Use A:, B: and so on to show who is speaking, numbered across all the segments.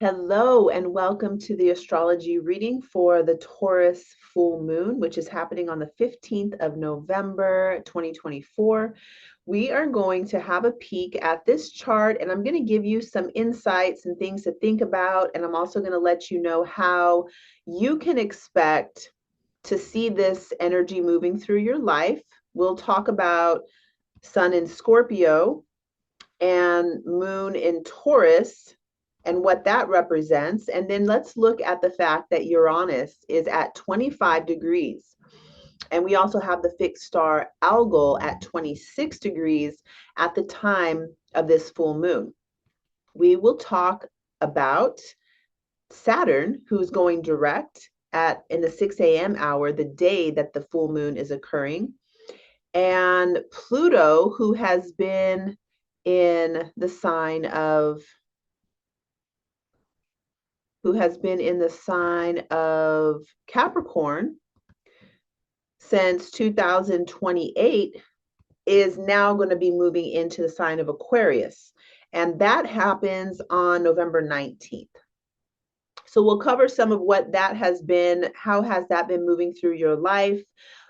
A: Hello and welcome to the astrology reading for the Taurus full moon, which is happening on the 15th of November, 2024. We are going to have a peek at this chart and I'm going to give you some insights and things to think about. And I'm also going to let you know how you can expect to see this energy moving through your life. We'll talk about Sun in Scorpio and Moon in Taurus and what that represents. And then let's look at the fact that Uranus is at 25 degrees. And we also have the fixed star Algol at 26 degrees at the time of this full moon. We will talk about Saturn, who's going direct at in the 6 a.m. hour, the day that the full moon is occurring, and Pluto, who has been in the sign of Capricorn since 2028, is now going to be moving into the sign of Aquarius. And that happens on November 19th. So we'll cover some of what that has been, how has that been moving through your life,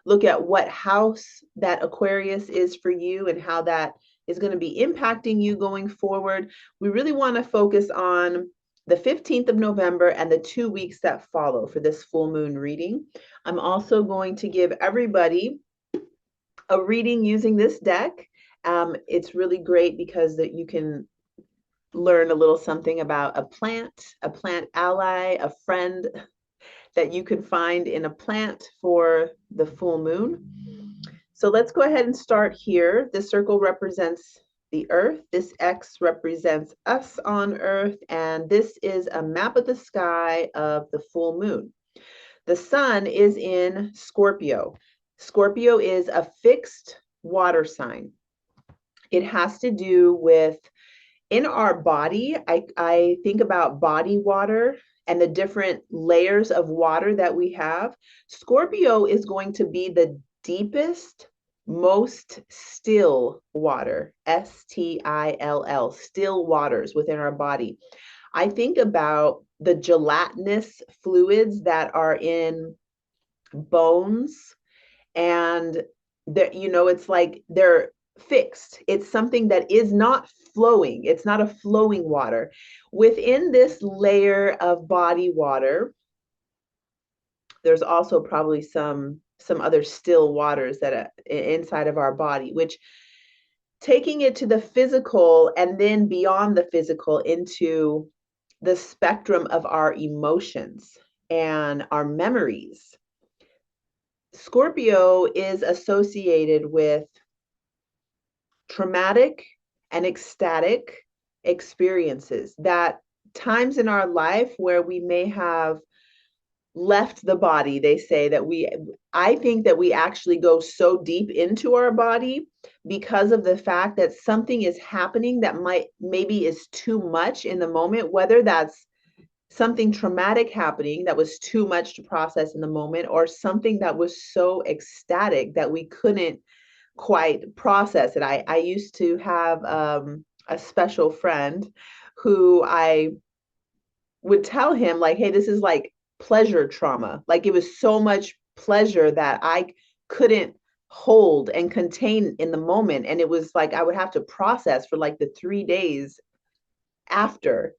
A: look at what house that Aquarius is for you and how that is going to be impacting you going forward. We really want to focus on the 15th of November and the 2 weeks that follow for this full moon reading. I'm also going to give everybody a reading using this deck. It's really great because that you can learn a little something about a plant ally, a friend that you could find in a plant for the full moon. So let's go ahead and start here. This circle represents the Earth. This X represents us on Earth. And this is a map of the sky of the full moon. The sun is in Scorpio. Scorpio is a fixed water sign. It has to do with in our body. I think about body water and the different layers of water that we have. Scorpio is going to be the deepest, most still water, Still, still waters within our body. I think about the gelatinous fluids that are in bones, and that, it's like they're fixed. It's something that is not flowing. It's not a flowing water. Within this layer of body water, there's also probably some other still waters that are inside of our body, which, taking it to the physical and then beyond the physical into the spectrum of our emotions and our memories. Scorpio is associated with traumatic and ecstatic experiences, that times in our life where we may have left the body. They say that I think that we actually go so deep into our body because of the fact that something is happening that maybe is too much in the moment, whether that's something traumatic happening that was too much to process in the moment, or something that was so ecstatic that we couldn't quite process it. I used to have a special friend who I would tell him, like, hey, this is like pleasure trauma. Like, it was so much pleasure that I couldn't hold and contain in the moment. And it was like I would have to process for like the 3 days after,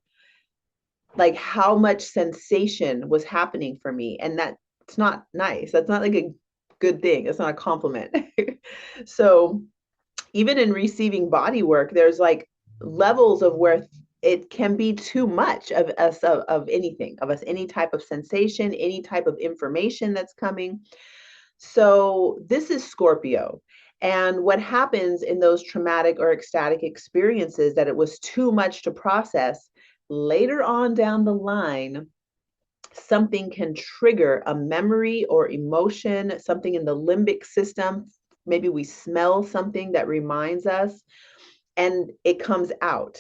A: like how much sensation was happening for me. And that's not nice. That's not like a good thing. It's not a compliment. So even in receiving body work, there's like levels of where it can be too much of us, of anything, of us, any type of sensation, any type of information that's coming. So this is Scorpio. And what happens in those traumatic or ecstatic experiences that it was too much to process, later on down the line, something can trigger a memory or emotion, something in the limbic system. Maybe we smell something that reminds us, and it comes out.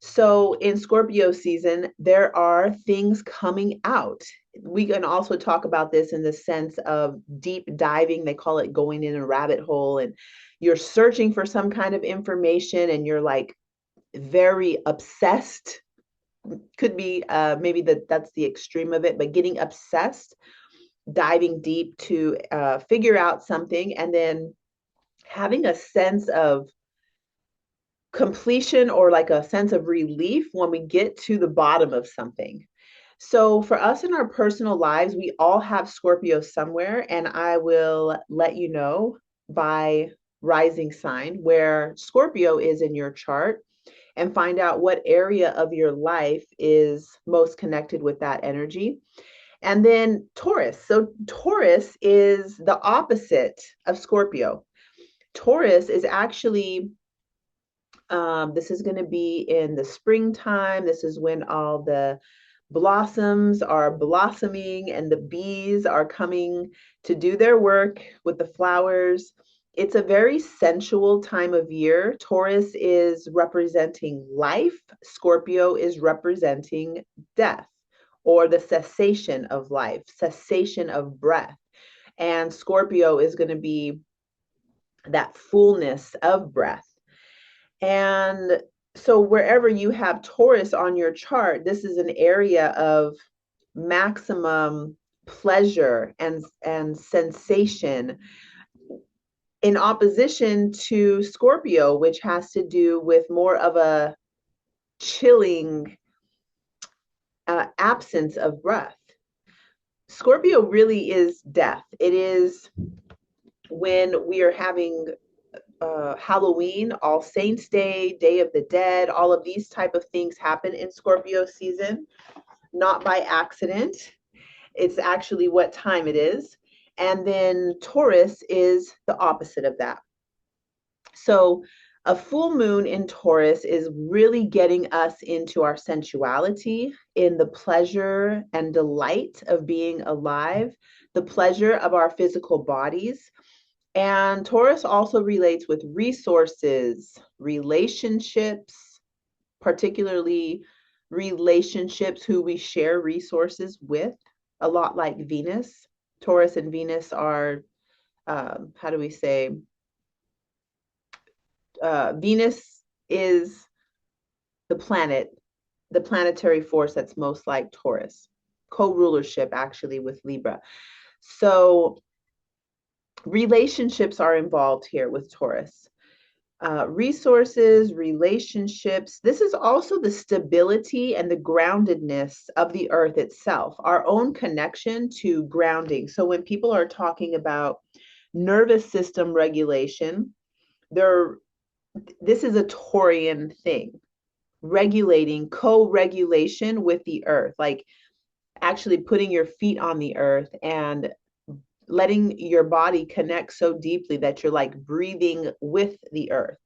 A: So in Scorpio season, there are things coming out. We can also talk about this in the sense of deep diving. They call it going in a rabbit hole, and you're searching for some kind of information and you're like very obsessed could be maybe that's the extreme of it, but getting obsessed, diving deep to figure out something, and then having a sense of completion or like a sense of relief when we get to the bottom of something. So for us in our personal lives, we all have Scorpio somewhere, and I will let you know by rising sign where Scorpio is in your chart and find out what area of your life is most connected with that energy. And then Taurus. So Taurus is the opposite of Scorpio. Taurus is actually, this is going to be in the springtime. This is when all the blossoms are blossoming and the bees are coming to do their work with the flowers. It's a very sensual time of year. Taurus is representing life, Scorpio is representing death or the cessation of life, cessation of breath. And Scorpio is going to be that fullness of breath. And so wherever you have Taurus on your chart, this is an area of maximum pleasure and sensation, in opposition to Scorpio, which has to do with more of a chilling absence of breath. Scorpio really is death. It is when we are having Halloween, All Saints Day, Day of the Dead, all of these type of things happen in Scorpio season, not by accident. It's actually what time it is. And then Taurus is the opposite of that. So a full moon in Taurus is really getting us into our sensuality, in the pleasure and delight of being alive, the pleasure of our physical bodies. And Taurus also relates with resources, relationships, particularly relationships who we share resources with, a lot like Venus. Taurus and Venus are, how do we say, Venus is the planet, the planetary force that's most like Taurus, co-rulership actually with Libra. So relationships are involved here with Taurus. Resources, relationships. This is also the stability and the groundedness of the earth itself, our own connection to grounding. So when people are talking about nervous system regulation, this is a Taurian thing, regulating, co-regulation with the earth, like actually putting your feet on the earth and letting your body connect so deeply that you're like breathing with the earth.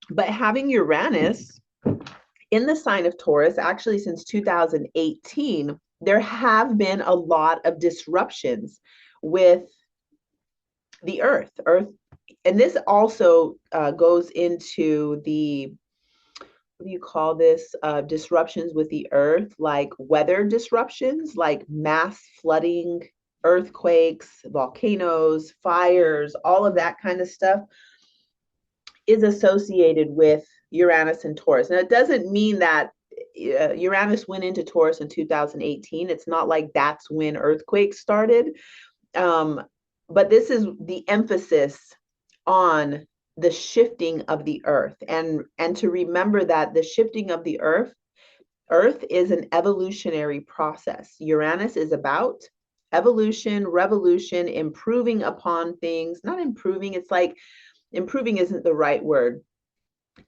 A: But having Uranus in the sign of Taurus, actually since 2018, there have been a lot of disruptions with the earth. And this also goes into the, what do you call this, disruptions with the earth, like weather disruptions, like mass flooding, earthquakes, volcanoes, fires, all of that kind of stuff is associated with Uranus and Taurus. Now, it doesn't mean that Uranus went into Taurus in 2018. It's not like that's when earthquakes started. But this is the emphasis on the shifting of the earth, and to remember that the shifting of the earth is an evolutionary process. Uranus is about evolution, revolution, improving upon things. Not improving, it's like improving isn't the right word.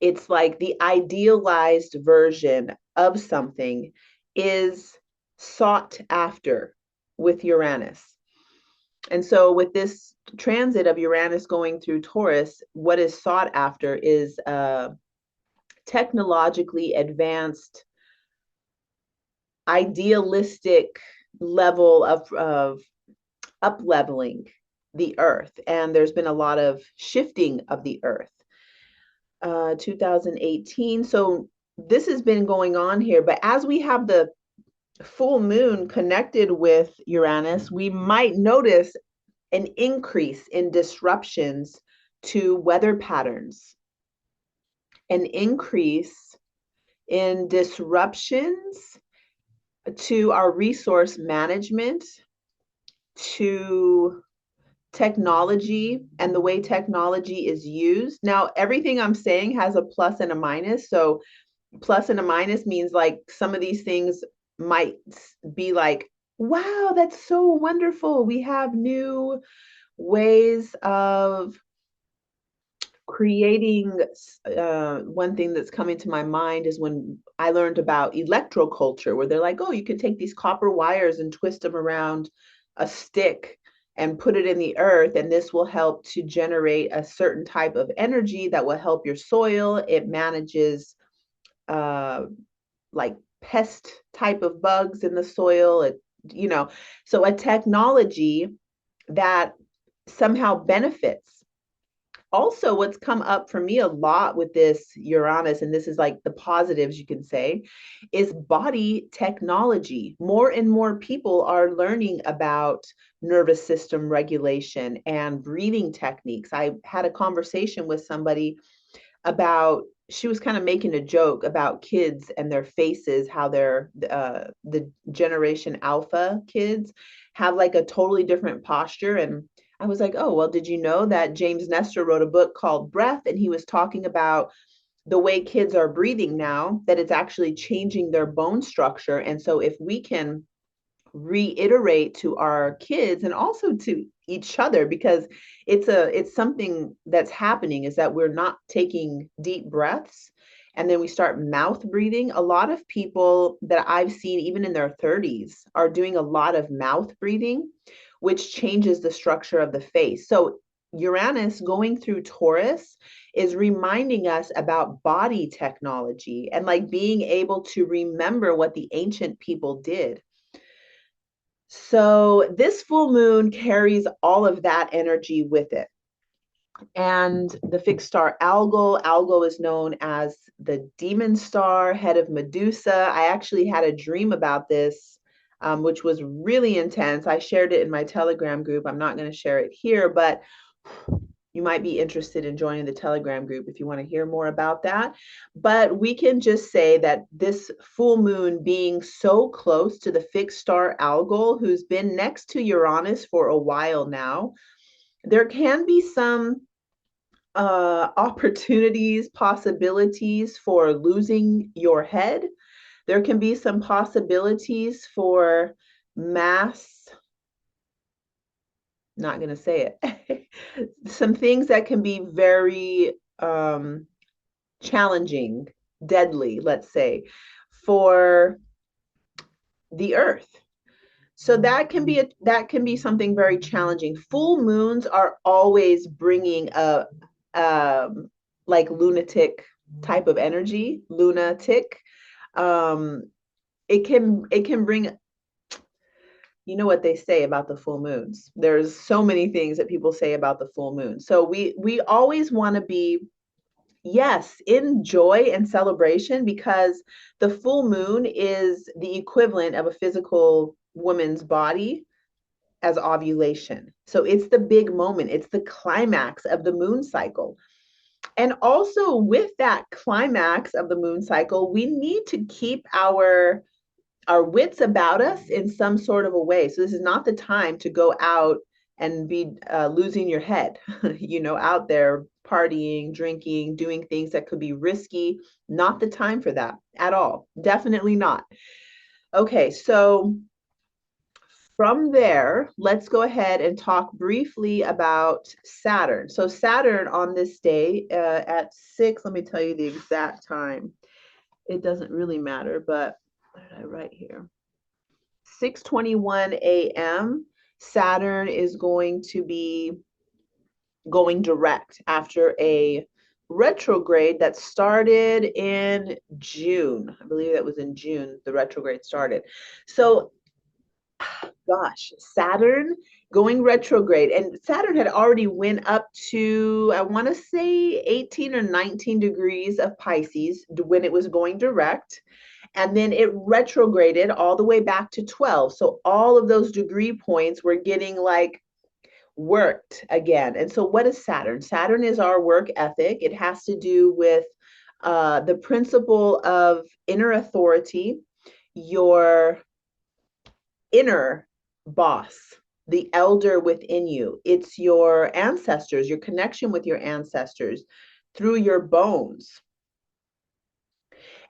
A: It's like the idealized version of something is sought after with Uranus. And so with this transit of Uranus going through Taurus, what is sought after is a technologically advanced, idealistic level of up-leveling the earth. And there's been a lot of shifting of the earth. 2018. So this has been going on here. But as we have the full moon connected with Uranus, we might notice an increase in disruptions to weather patterns. an increase in disruptions to our resource management, to technology and the way technology is used. Now, everything I'm saying has a plus and a minus. So, plus and a minus means like some of these things might be like, wow, that's so wonderful. We have new ways of creating. One thing that's coming to my mind is when I learned about electroculture, where they're like, oh, you can take these copper wires and twist them around a stick and put it in the earth, and this will help to generate a certain type of energy that will help your soil. It manages uh, like pest type of bugs in the soil. So a technology that somehow benefits. Also, what's come up for me a lot with this Uranus, and this is like the positives you can say, is body technology. More and more people are learning about nervous system regulation and breathing techniques. I had a conversation with somebody about, she was kind of making a joke about kids and their faces, how they're the generation alpha kids have like a totally different posture. And I was like, oh, well, did you know that James Nestor wrote a book called Breath, and he was talking about the way kids are breathing now, that it's actually changing their bone structure. And so if we can reiterate to our kids and also to each other, because it's something that's happening, is that we're not taking deep breaths, and then we start mouth breathing. A lot of people that I've seen even in their 30s are doing a lot of mouth breathing, which changes the structure of the face. So Uranus going through Taurus is reminding us about body technology and like being able to remember what the ancient people did. So this full moon carries all of that energy with it. And the fixed star Algol is known as the demon star, head of Medusa. I actually had a dream about this, which was really intense. I shared it in my Telegram group. I'm not going to share it here, but you might be interested in joining the Telegram group if you want to hear more about that. But we can just say that this full moon being so close to the fixed star Algol, who's been next to Uranus for a while now, there can be some opportunities, possibilities for losing your head. There can be some possibilities for mass, not going to say it, some things that can be very challenging, deadly, let's say, for the earth. So that can be something very challenging. Full moons are always bringing a like lunatic type of energy, lunatic. It can bring, you know what they say about the full moons. There's so many things that people say about the full moon. So we always want to be, yes, in joy and celebration, because the full moon is the equivalent of a physical woman's body as ovulation. So it's the big moment, it's the climax of the moon cycle. And also with that climax of the moon cycle, we need to keep our wits about us in some sort of a way. So this is not the time to go out and be losing your head, out there partying, drinking, doing things that could be risky. Not the time for that at all. Definitely not. Okay, so from there, let's go ahead and talk briefly about Saturn. So Saturn on this day at 6, let me tell you the exact time. It doesn't really matter, but what did I write here? 6:21 a.m. Saturn is going to be going direct after a retrograde that started in June. I believe that was in June the retrograde started. So gosh, Saturn going retrograde, and Saturn had already went up to, I want to say 18 or 19 degrees of Pisces when it was going direct. And then it retrograded all the way back to 12. So all of those degree points were getting like worked again. And so what is Saturn? Saturn is our work ethic. It has to do with the principle of inner authority, your inner boss, the elder within you. It's your ancestors, your connection with your ancestors through your bones.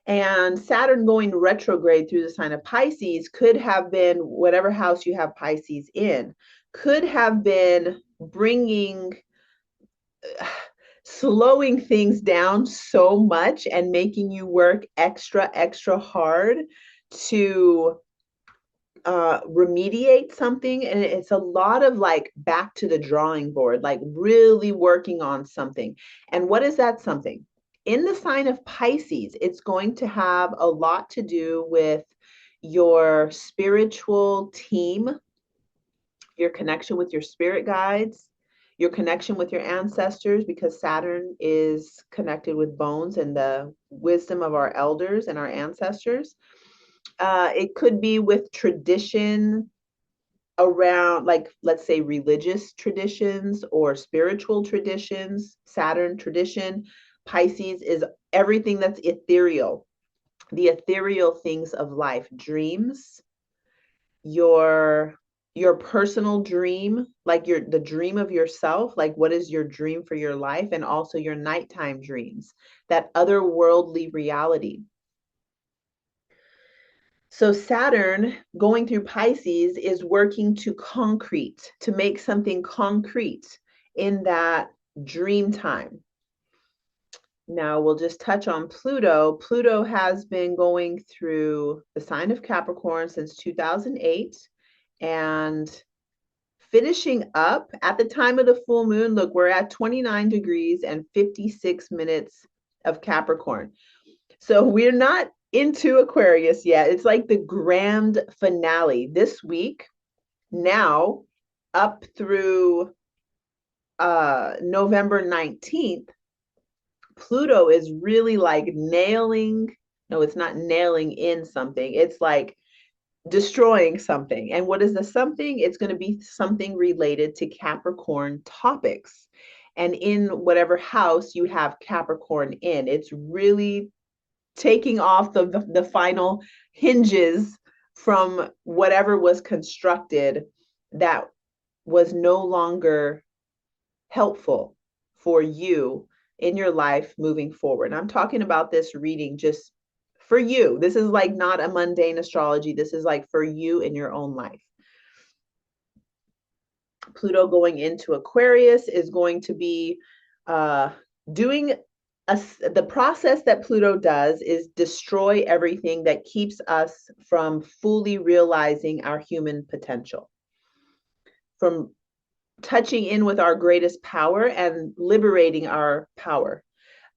A: And Saturn going retrograde through the sign of Pisces could have been, whatever house you have Pisces in, could have been bringing, slowing things down so much and making you work extra, extra hard to remediate something. And it's a lot of like back to the drawing board, like really working on something. And what is that something? In the sign of Pisces, it's going to have a lot to do with your spiritual team, your connection with your spirit guides, your connection with your ancestors, because Saturn is connected with bones and the wisdom of our elders and our ancestors. It could be with tradition around, like, let's say religious traditions or spiritual traditions. Saturn tradition. Pisces is everything that's ethereal, the ethereal things of life, dreams, your personal dream, like the dream of yourself, like what is your dream for your life, and also your nighttime dreams, that otherworldly reality. So Saturn going through Pisces is working to concrete, to make something concrete in that dream time. Now we'll just touch on Pluto. Pluto has been going through the sign of Capricorn since 2008 and finishing up at the time of the full moon. Look, we're at 29 degrees and 56 minutes of Capricorn. So we're not into Aquarius yet. It's like the grand finale this week. Now, up through November 19th, Pluto is really like nailing, no, it's not nailing in something. It's like destroying something. And what is the something? It's going to be something related to Capricorn topics. And in whatever house you have Capricorn in, it's really taking off the final hinges from whatever was constructed that was no longer helpful for you in your life moving forward. And I'm talking about this reading just for you. This is like not a mundane astrology. This is like for you in your own life. Pluto going into Aquarius is going to be doing the process that Pluto does is destroy everything that keeps us from fully realizing our human potential, from touching in with our greatest power and liberating our power.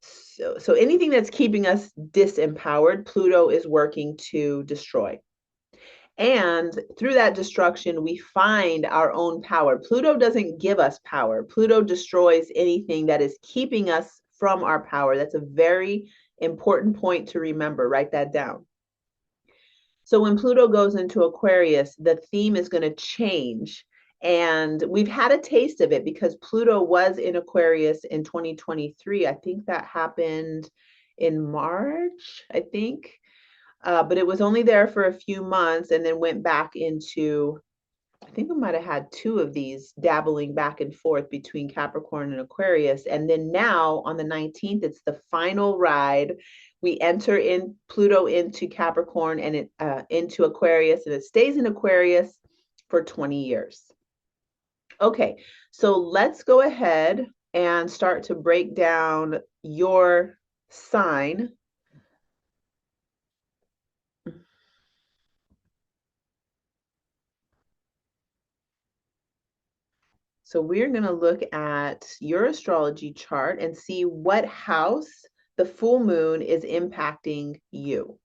A: So anything that's keeping us disempowered, Pluto is working to destroy. And through that destruction, we find our own power. Pluto doesn't give us power. Pluto destroys anything that is keeping us from our power. That's a very important point to remember. Write that down. So when Pluto goes into Aquarius, the theme is going to change. And we've had a taste of it because Pluto was in Aquarius in 2023. I think that happened in March, I think. But it was only there for a few months and then went back into, I think we might have had two of these dabbling back and forth between Capricorn and Aquarius. And then now on the 19th, it's the final ride. We enter in Pluto into Capricorn and it into Aquarius, and it stays in Aquarius for 20 years. Okay, so let's go ahead and start to break down your sign. So we're going to look at your astrology chart and see what house the full moon is impacting you.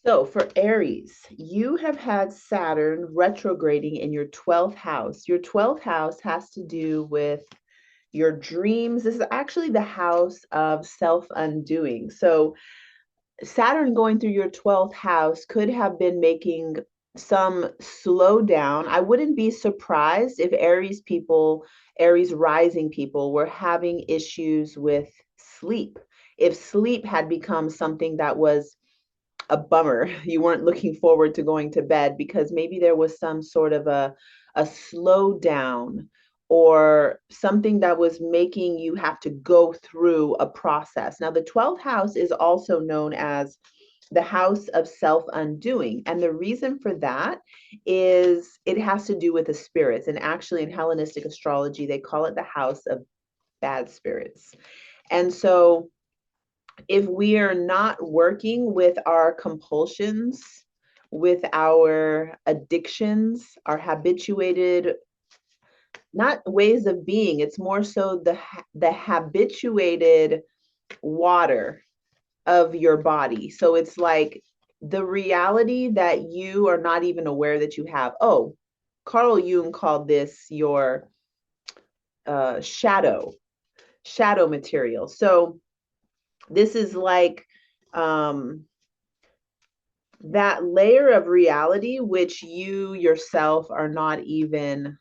A: So for Aries, you have had Saturn retrograding in your 12th house. Your 12th house has to do with your dreams. This is actually the house of self-undoing. So Saturn going through your 12th house could have been making some slowdown. I wouldn't be surprised if Aries people, Aries rising people, were having issues with sleep. If sleep had become something that was a bummer, you weren't looking forward to going to bed because maybe there was some sort of a slowdown or something that was making you have to go through a process. Now, the 12th house is also known as the house of self undoing. And the reason for that is it has to do with the spirits. And actually, in Hellenistic astrology, they call it the house of bad spirits. And so, if we are not working with our compulsions, with our addictions, our habituated, not ways of being, it's more so the habituated water of your body. So it's like the reality that you are not even aware that you have. Oh, Carl Jung called this your shadow material. So this is like that layer of reality which you yourself are not even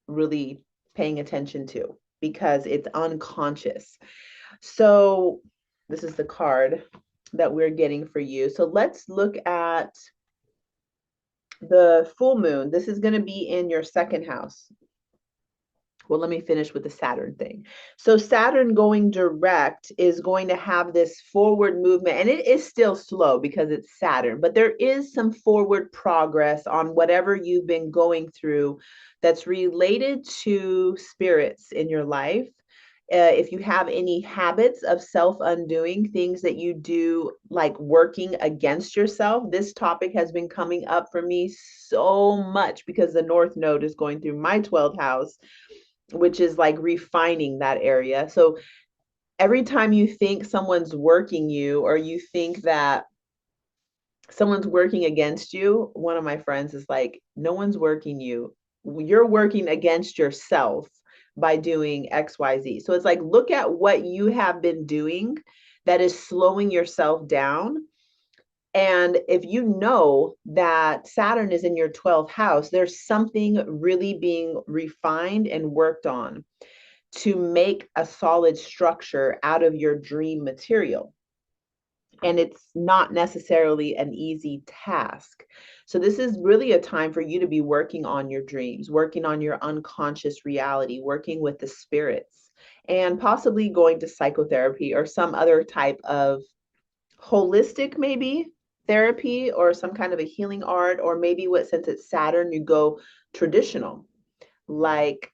A: really paying attention to because it's unconscious. So this is the card that we're getting for you. So let's look at the full moon. This is going to be in your second house. Well, let me finish with the Saturn thing. So Saturn going direct is going to have this forward movement, and it is still slow because it's Saturn, but there is some forward progress on whatever you've been going through that's related to spirits in your life. If you have any habits of self-undoing, things that you do like working against yourself, this topic has been coming up for me so much because the North Node is going through my 12th house, which is like refining that area. So every time you think someone's working you or you think that someone's working against you, one of my friends is like, no one's working you. You're working against yourself by doing XYZ. So it's like, look at what you have been doing that is slowing yourself down. And if you know that Saturn is in your 12th house, there's something really being refined and worked on to make a solid structure out of your dream material. And it's not necessarily an easy task. So, this is really a time for you to be working on your dreams, working on your unconscious reality, working with the spirits, and possibly going to psychotherapy or some other type of holistic, maybe therapy or some kind of a healing art, or maybe what, since it's Saturn, you go traditional, like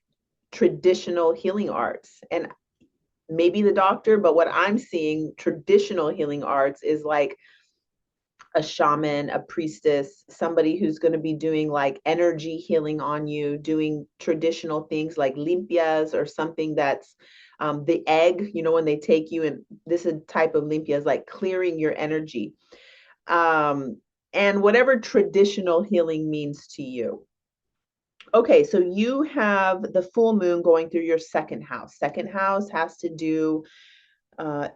A: traditional healing arts. And maybe the doctor, but what I'm seeing traditional healing arts is like a shaman, a priestess, somebody who's going to be doing like energy healing on you, doing traditional things like limpias or something that's the egg, you know, when they take you, and this is a type of limpia is like clearing your energy. And whatever traditional healing means to you. Okay, so you have the full moon going through your second house. Second house has to do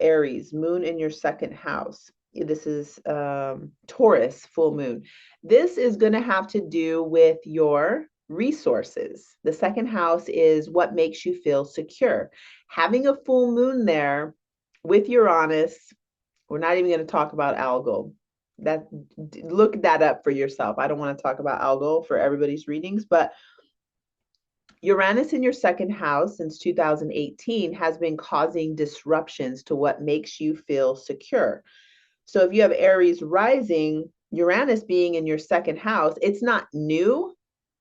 A: Aries, moon in your second house. This is Taurus, full moon. This is going to have to do with your resources. The second house is what makes you feel secure. Having a full moon there with Uranus, we're not even going to talk about algal. That, look that up for yourself. I don't want to talk about algal for everybody's readings, but Uranus in your second house since 2018 has been causing disruptions to what makes you feel secure. So if you have Aries rising, Uranus being in your second house, it's not new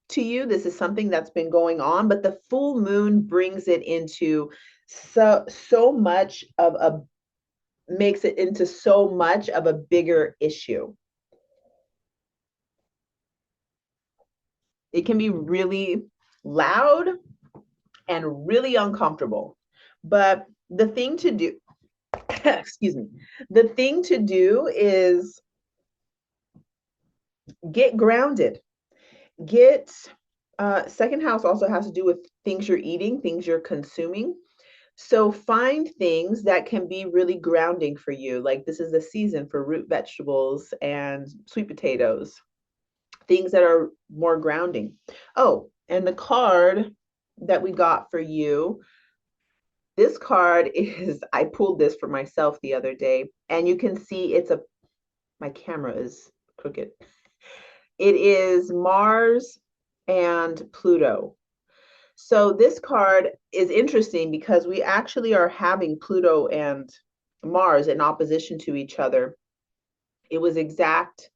A: to you. This is something that's been going on, but the full moon brings it into so much of a makes it into so much of a bigger issue. It can be really loud and really uncomfortable. But the thing to do, excuse me, the thing to do is get grounded. Get, second house also has to do with things you're eating, things you're consuming. So find things that can be really grounding for you. Like this is the season for root vegetables and sweet potatoes, things that are more grounding. Oh, and the card that we got for you This card is, I pulled this for myself the other day, and you can see my camera is crooked. It is Mars and Pluto. So this card is interesting because we actually are having Pluto and Mars in opposition to each other. It was exact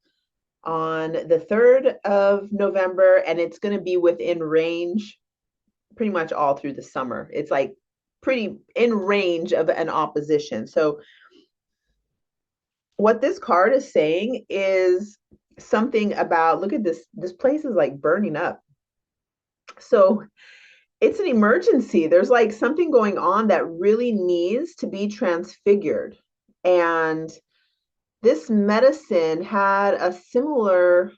A: on the 3rd of November, and it's going to be within range pretty much all through the summer. It's like pretty in range of an opposition. So what this card is saying is something about, look at this place is like burning up. So it's an emergency. There's like something going on that really needs to be transfigured. And this medicine had a similar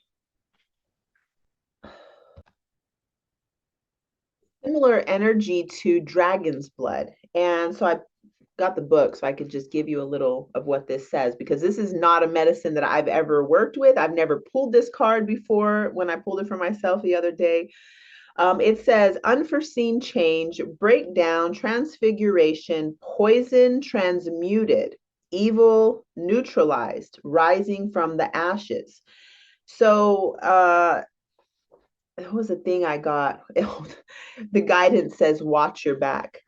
A: energy to dragon's blood. And so I got the book so I could just give you a little of what this says, because this is not a medicine that I've ever worked with. I've never pulled this card before when I pulled it for myself the other day. It says unforeseen change, breakdown, transfiguration, poison transmuted, evil neutralized, rising from the ashes. So, that was a thing I got. The guidance says, watch your back.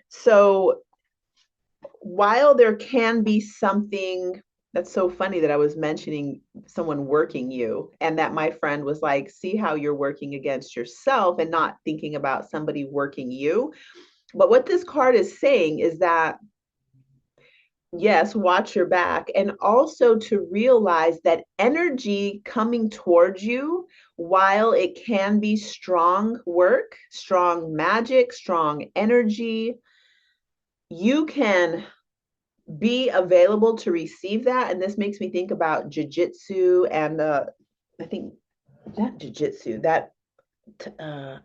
A: So, while there can be something that's so funny that I was mentioning someone working you, and that my friend was like, see how you're working against yourself and not thinking about somebody working you. But what this card is saying is that, yes, watch your back, and also to realize that energy coming towards you, while it can be strong work, strong magic, strong energy, you can be available to receive that. And this makes me think about jujitsu and I think that jujitsu, that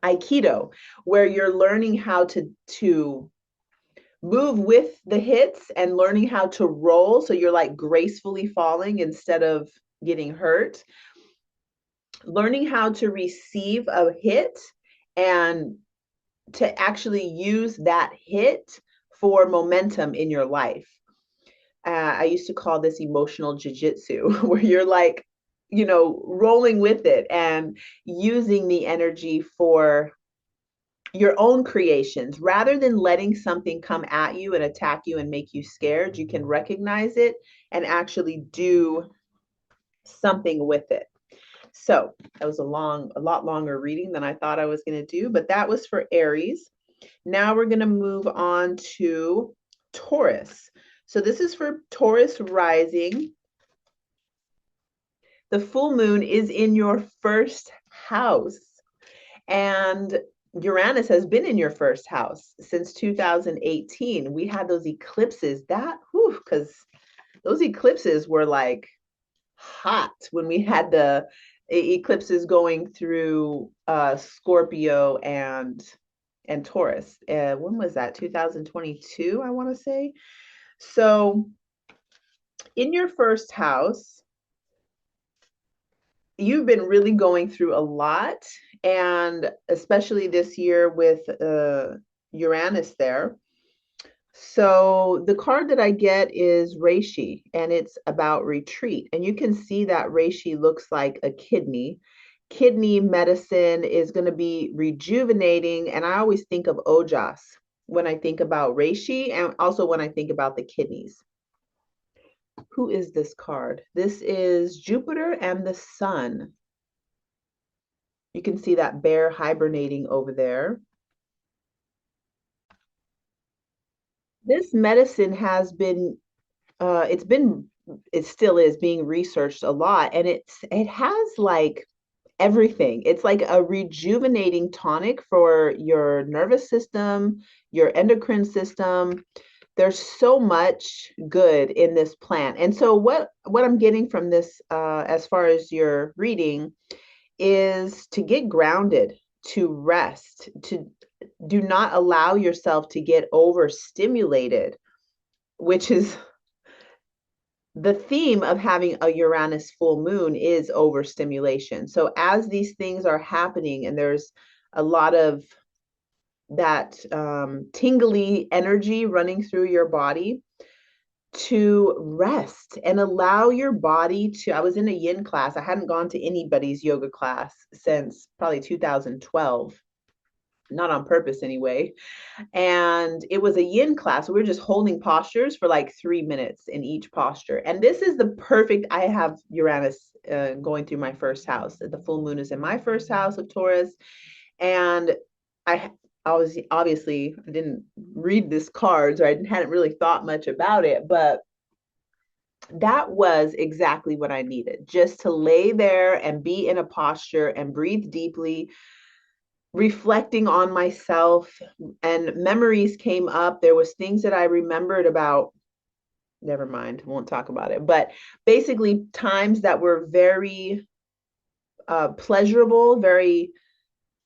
A: aikido, where you're learning how to move with the hits and learning how to roll. So you're like gracefully falling instead of getting hurt. Learning how to receive a hit and to actually use that hit for momentum in your life. I used to call this emotional jujitsu, where you're like, rolling with it and using the energy for your own creations rather than letting something come at you and attack you and make you scared. You can recognize it and actually do something with it. So that was a lot longer reading than I thought I was going to do, but that was for Aries. Now we're going to move on to Taurus. So this is for Taurus rising. The full moon is in your first house, and Uranus has been in your first house since 2018. We had those eclipses because those eclipses were like hot when we had the eclipses going through Scorpio and Taurus. When was that? 2022, I want to say. So in your first house, you've been really going through a lot, and especially this year with Uranus there. So the card that I get is Reishi, and it's about retreat. And you can see that Reishi looks like a kidney. Kidney medicine is going to be rejuvenating, and I always think of Ojas when I think about Reishi, and also when I think about the kidneys. Who is this card? This is Jupiter and the Sun. You can see that bear hibernating over there. This medicine has been, it still is being researched a lot, and it has like everything. It's like a rejuvenating tonic for your nervous system, your endocrine system. There's so much good in this plant. And so what I'm getting from this, as far as your reading, is to get grounded, to rest, to do not allow yourself to get overstimulated, which is the theme of having a Uranus full moon, is overstimulation. So as these things are happening and there's a lot of that tingly energy running through your body to rest and allow your body to. I was in a yin class. I hadn't gone to anybody's yoga class since probably 2012, not on purpose anyway. And it was a yin class. We were just holding postures for like 3 minutes in each posture. And this is the perfect, I have Uranus going through my first house. The full moon is in my first house of Taurus. And I was obviously, I didn't read this cards, or I hadn't really thought much about it, but that was exactly what I needed, just to lay there and be in a posture and breathe deeply, reflecting on myself. And memories came up. There was things that I remembered about, never mind, won't talk about it, but basically times that were very pleasurable, very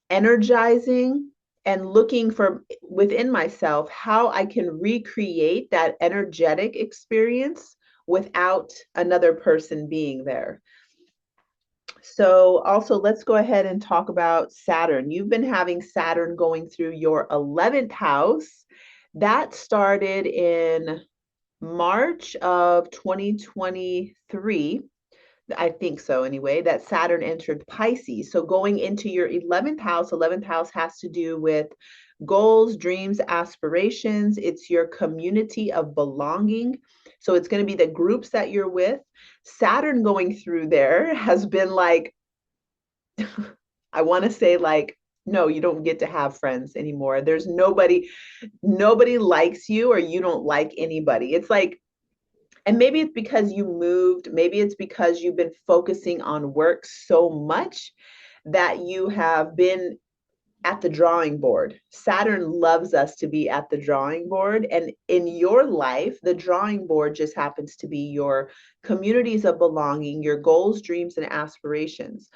A: energizing, and looking for within myself how I can recreate that energetic experience without another person being there. So also, let's go ahead and talk about Saturn. You've been having Saturn going through your 11th house. That started in March of 2023. I think so anyway, that Saturn entered Pisces. So going into your 11th house has to do with goals, dreams, aspirations. It's your community of belonging. So it's going to be the groups that you're with. Saturn going through there has been like, I want to say like, no, you don't get to have friends anymore. There's nobody likes you, or you don't like anybody. It's like, and maybe it's because you moved, maybe it's because you've been focusing on work so much that you have been at the drawing board. Saturn loves us to be at the drawing board. And in your life, the drawing board just happens to be your communities of belonging, your goals, dreams, and aspirations.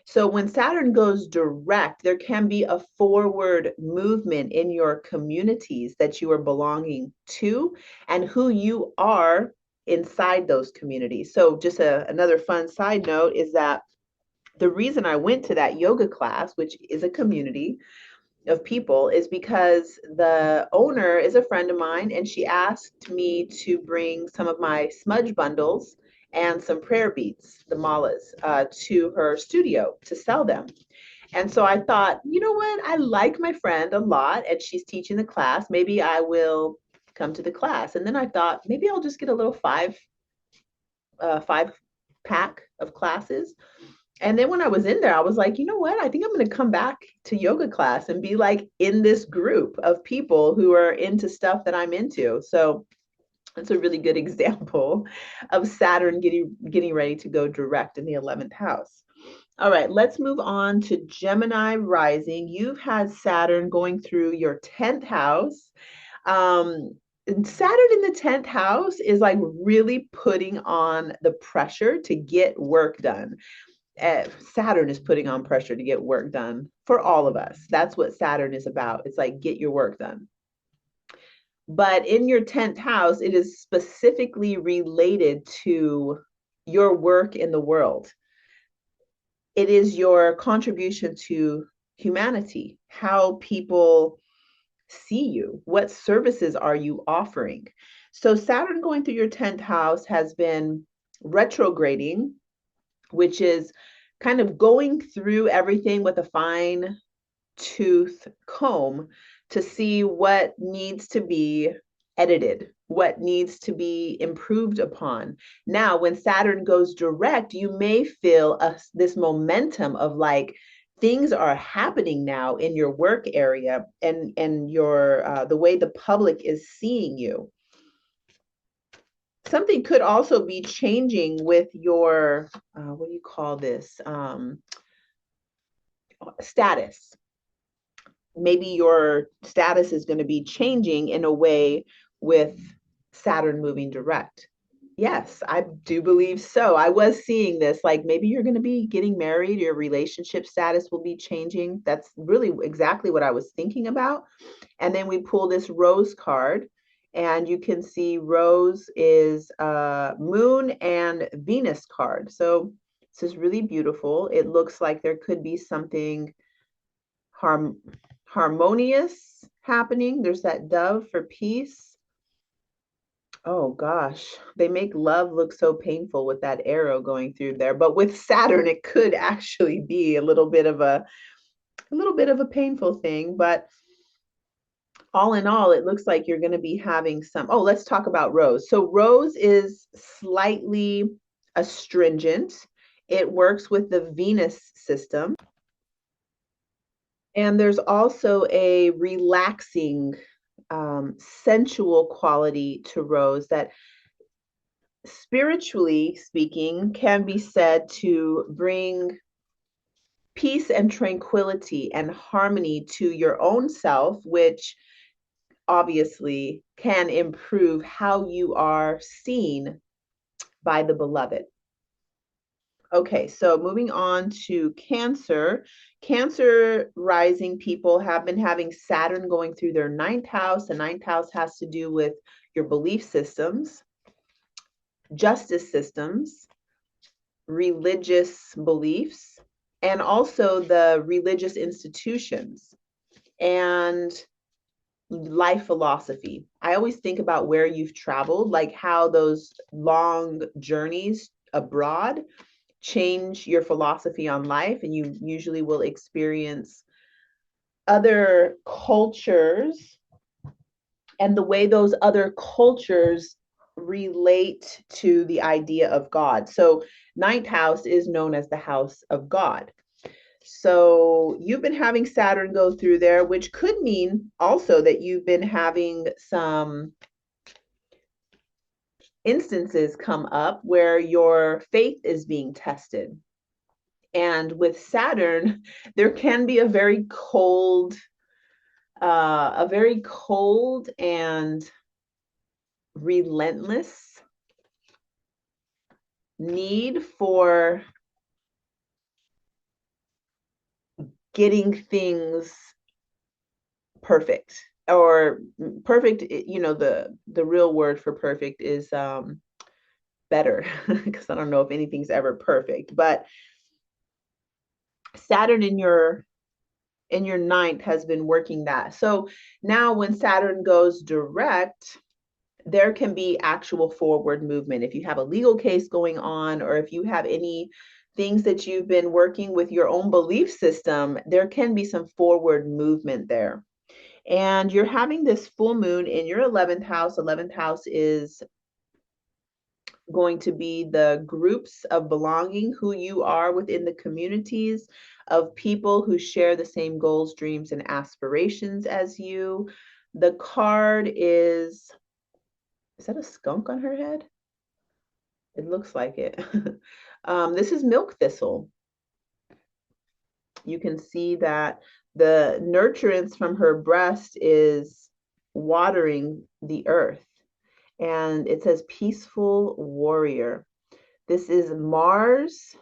A: So when Saturn goes direct, there can be a forward movement in your communities that you are belonging to and who you are inside those communities. So just another fun side note is that the reason I went to that yoga class, which is a community of people, is because the owner is a friend of mine, and she asked me to bring some of my smudge bundles and some prayer beads, the malas, to her studio to sell them. And so I thought, you know what? I like my friend a lot, and she's teaching the class. Maybe I will come to the class. And then I thought, maybe I'll just get a little five pack of classes. And then when I was in there, I was like, you know what? I think I'm going to come back to yoga class and be like in this group of people who are into stuff that I'm into. So that's a really good example of Saturn getting ready to go direct in the 11th house. All right, let's move on to Gemini rising. You've had Saturn going through your 10th house. Saturn in the 10th house is like really putting on the pressure to get work done. Saturn is putting on pressure to get work done for all of us. That's what Saturn is about. It's like, get your work done. But in your 10th house, it is specifically related to your work in the world. It is your contribution to humanity, how people see you, what services are you offering. So Saturn going through your 10th house has been retrograding, which is kind of going through everything with a fine tooth comb to see what needs to be edited, what needs to be improved upon. Now, when Saturn goes direct, you may feel this momentum of like, things are happening now in your work area and your the way the public is seeing you. Something could also be changing with your what do you call this, status. Maybe your status is going to be changing in a way with Saturn moving direct. Yes, I do believe so. I was seeing this, like maybe you're going to be getting married, your relationship status will be changing. That's really exactly what I was thinking about. And then we pull this Rose card, and you can see Rose is a Moon and Venus card. So this is really beautiful. It looks like there could be something harmonious happening. There's that dove for peace. Oh gosh, they make love look so painful with that arrow going through there. But with Saturn, it could actually be a little bit of a painful thing. But all in all, it looks like you're going to be having some. Oh, let's talk about Rose. So Rose is slightly astringent. It works with the Venus system. And there's also a relaxing, sensual quality to Rose that, spiritually speaking, can be said to bring peace and tranquility and harmony to your own self, which obviously can improve how you are seen by the beloved. Okay, so moving on to Cancer. Cancer rising people have been having Saturn going through their ninth house. The ninth house has to do with your belief systems, justice systems, religious beliefs, and also the religious institutions and life philosophy. I always think about where you've traveled, like how those long journeys abroad change your philosophy on life, and you usually will experience other cultures and the way those other cultures relate to the idea of God. So, ninth house is known as the house of God. So, you've been having Saturn go through there, which could mean also that you've been having some instances come up where your faith is being tested. And with Saturn, there can be a very cold and relentless need for getting things perfect, or perfect. The real word for perfect is better, because I don't know if anything's ever perfect. But Saturn in your ninth has been working that. So now when Saturn goes direct, there can be actual forward movement. If you have a legal case going on, or if you have any things that you've been working with your own belief system, there can be some forward movement there. And you're having this full moon in your 11th house. 11th house is going to be the groups of belonging, who you are within the communities of people who share the same goals, dreams, and aspirations as you. The card is that a skunk on her head? It looks like it. This is milk thistle. You can see that the nurturance from her breast is watering the earth. And it says peaceful warrior. This is Mars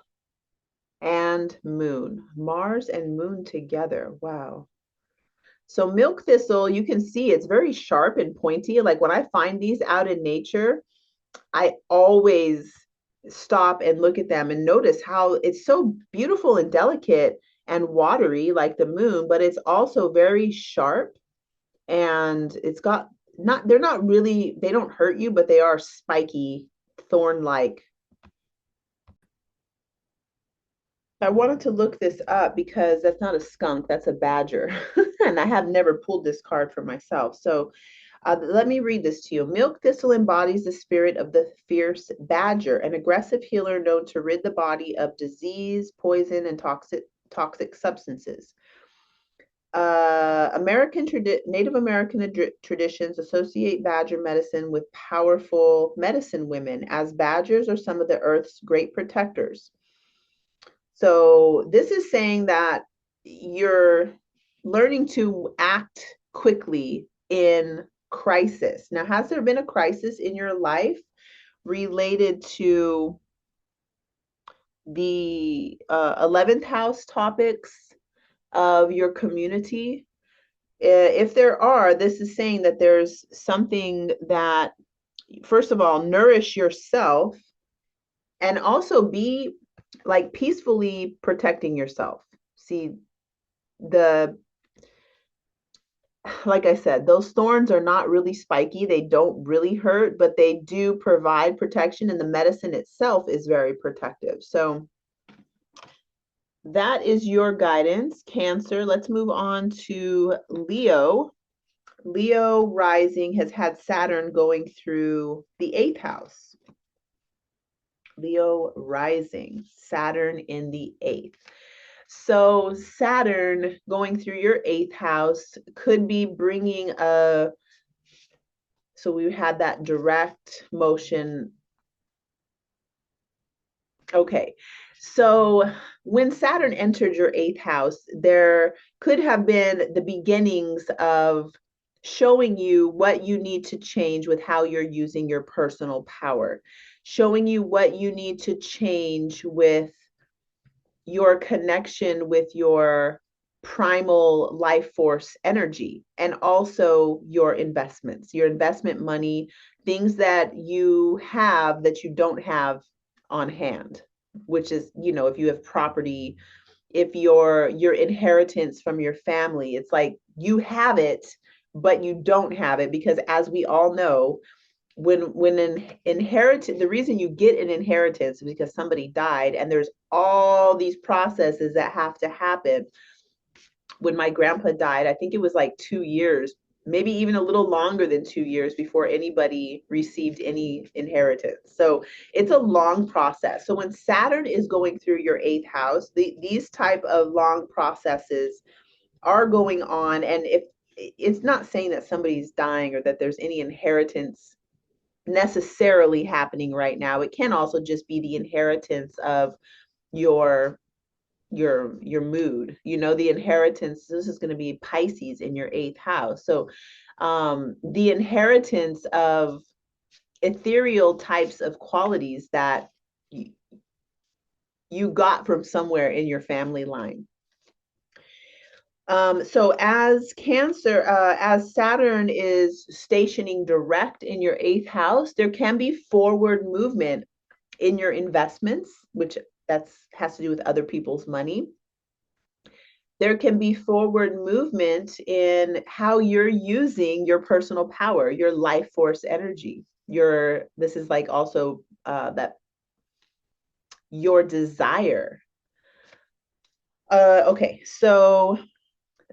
A: and moon. Mars and moon together. Wow. So milk thistle, you can see it's very sharp and pointy. Like when I find these out in nature, I always stop and look at them and notice how it's so beautiful and delicate and watery like the moon, but it's also very sharp, and it's got not, they're not really, they don't hurt you, but they are spiky, thorn-like. I wanted to look this up because that's not a skunk, that's a badger. And I have never pulled this card for myself. So let me read this to you. Milk thistle embodies the spirit of the fierce badger, an aggressive healer known to rid the body of disease, poison, and toxic substances. Native American traditions associate badger medicine with powerful medicine women, as badgers are some of the earth's great protectors. So this is saying that you're learning to act quickly in crisis. Now, has there been a crisis in your life related to the 11th house topics of your community? If there are, this is saying that there's something that, first of all, nourish yourself, and also be like peacefully protecting yourself. See, the like I said, those thorns are not really spiky. They don't really hurt, but they do provide protection, and the medicine itself is very protective. So that is your guidance, Cancer. Let's move on to Leo. Leo rising has had Saturn going through the eighth house. Leo rising, Saturn in the eighth. So Saturn going through your eighth house could be bringing so we had that direct motion. Okay. So when Saturn entered your eighth house, there could have been the beginnings of showing you what you need to change with how you're using your personal power, showing you what you need to change with your connection with your primal life force energy, and also your investments, your investment money, things that you have that you don't have on hand, which is, if you have property, if your inheritance from your family, it's like you have it, but you don't have it, because as we all know, when an inheritance, the reason you get an inheritance is because somebody died, and there's all these processes that have to happen. When my grandpa died, I think it was like 2 years, maybe even a little longer than 2 years, before anybody received any inheritance. So it's a long process. So when Saturn is going through your eighth house, these type of long processes are going on. And if it's not saying that somebody's dying or that there's any inheritance necessarily happening right now. It can also just be the inheritance of your your mood. The inheritance, this is going to be Pisces in your eighth house. So the inheritance of ethereal types of qualities that you got from somewhere in your family line. So as Cancer, as Saturn is stationing direct in your eighth house, there can be forward movement in your investments, which has to do with other people's money. There can be forward movement in how you're using your personal power, your life force energy. This is like also that your desire. Okay, so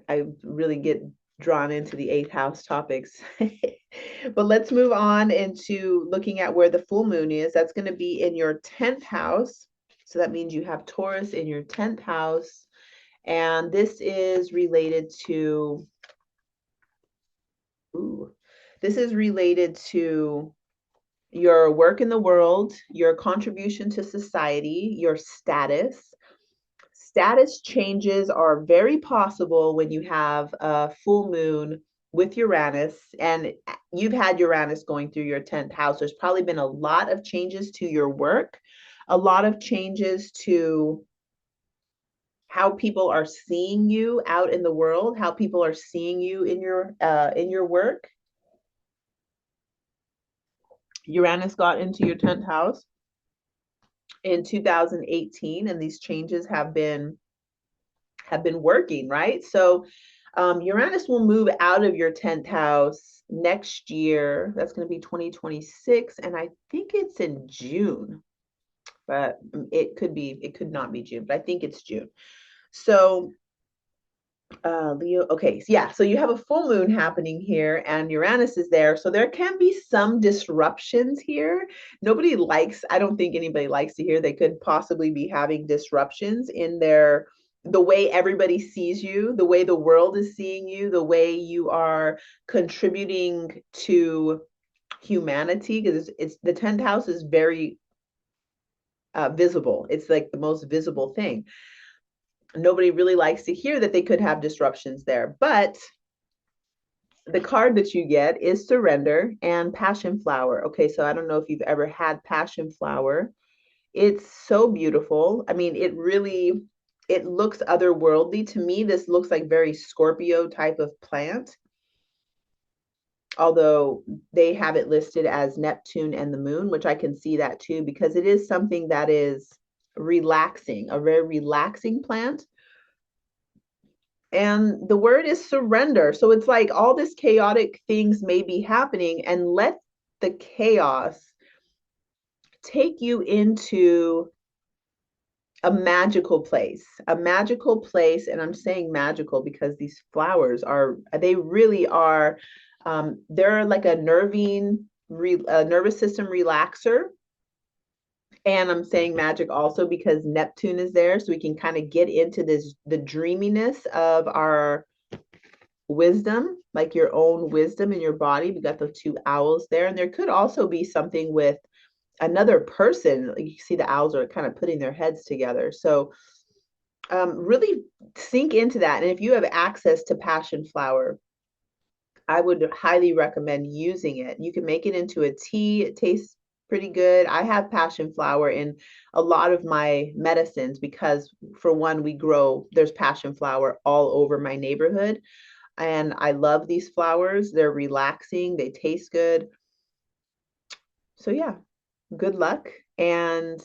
A: I really get drawn into the eighth house topics. But let's move on into looking at where the full moon is. That's going to be in your 10th house. So that means you have Taurus in your 10th house. And this is related to, this is related to your work in the world, your contribution to society, your status. Status changes are very possible when you have a full moon with Uranus, and you've had Uranus going through your 10th house. There's probably been a lot of changes to your work, a lot of changes to how people are seeing you out in the world, how people are seeing you in your work. Uranus got into your 10th house in 2018, and these changes have been working, right? So Uranus will move out of your 10th house next year. That's going to be 2026. And I think it's in June, but it could not be June, but I think it's June. So Leo, okay, yeah, so you have a full moon happening here, and Uranus is there, so there can be some disruptions here. I don't think anybody likes to hear they could possibly be having disruptions in the way everybody sees you, the way the world is seeing you, the way you are contributing to humanity, because it's the 10th house is very visible. It's like the most visible thing. Nobody really likes to hear that they could have disruptions there. But the card that you get is Surrender and Passion Flower. Okay, so I don't know if you've ever had Passion Flower. It's so beautiful. I mean, it looks otherworldly. To me, this looks like very Scorpio type of plant. Although they have it listed as Neptune and the moon, which I can see that too, because it is something that is relaxing, a very relaxing plant. And the word is surrender. So it's like all this chaotic things may be happening, and let the chaos take you into a magical place, a magical place. And I'm saying magical because these flowers are, they really are, they're like a nervous system relaxer. And I'm saying magic also because Neptune is there, so we can kind of get into this, the dreaminess of our wisdom, like your own wisdom in your body. We got the two owls there, and there could also be something with another person. Like you see the owls are kind of putting their heads together. So really sink into that. And if you have access to passion flower, I would highly recommend using it. You can make it into a tea. It tastes pretty good. I have passion flower in a lot of my medicines because, for one, there's passion flower all over my neighborhood. And I love these flowers. They're relaxing, they taste good. So, yeah, good luck and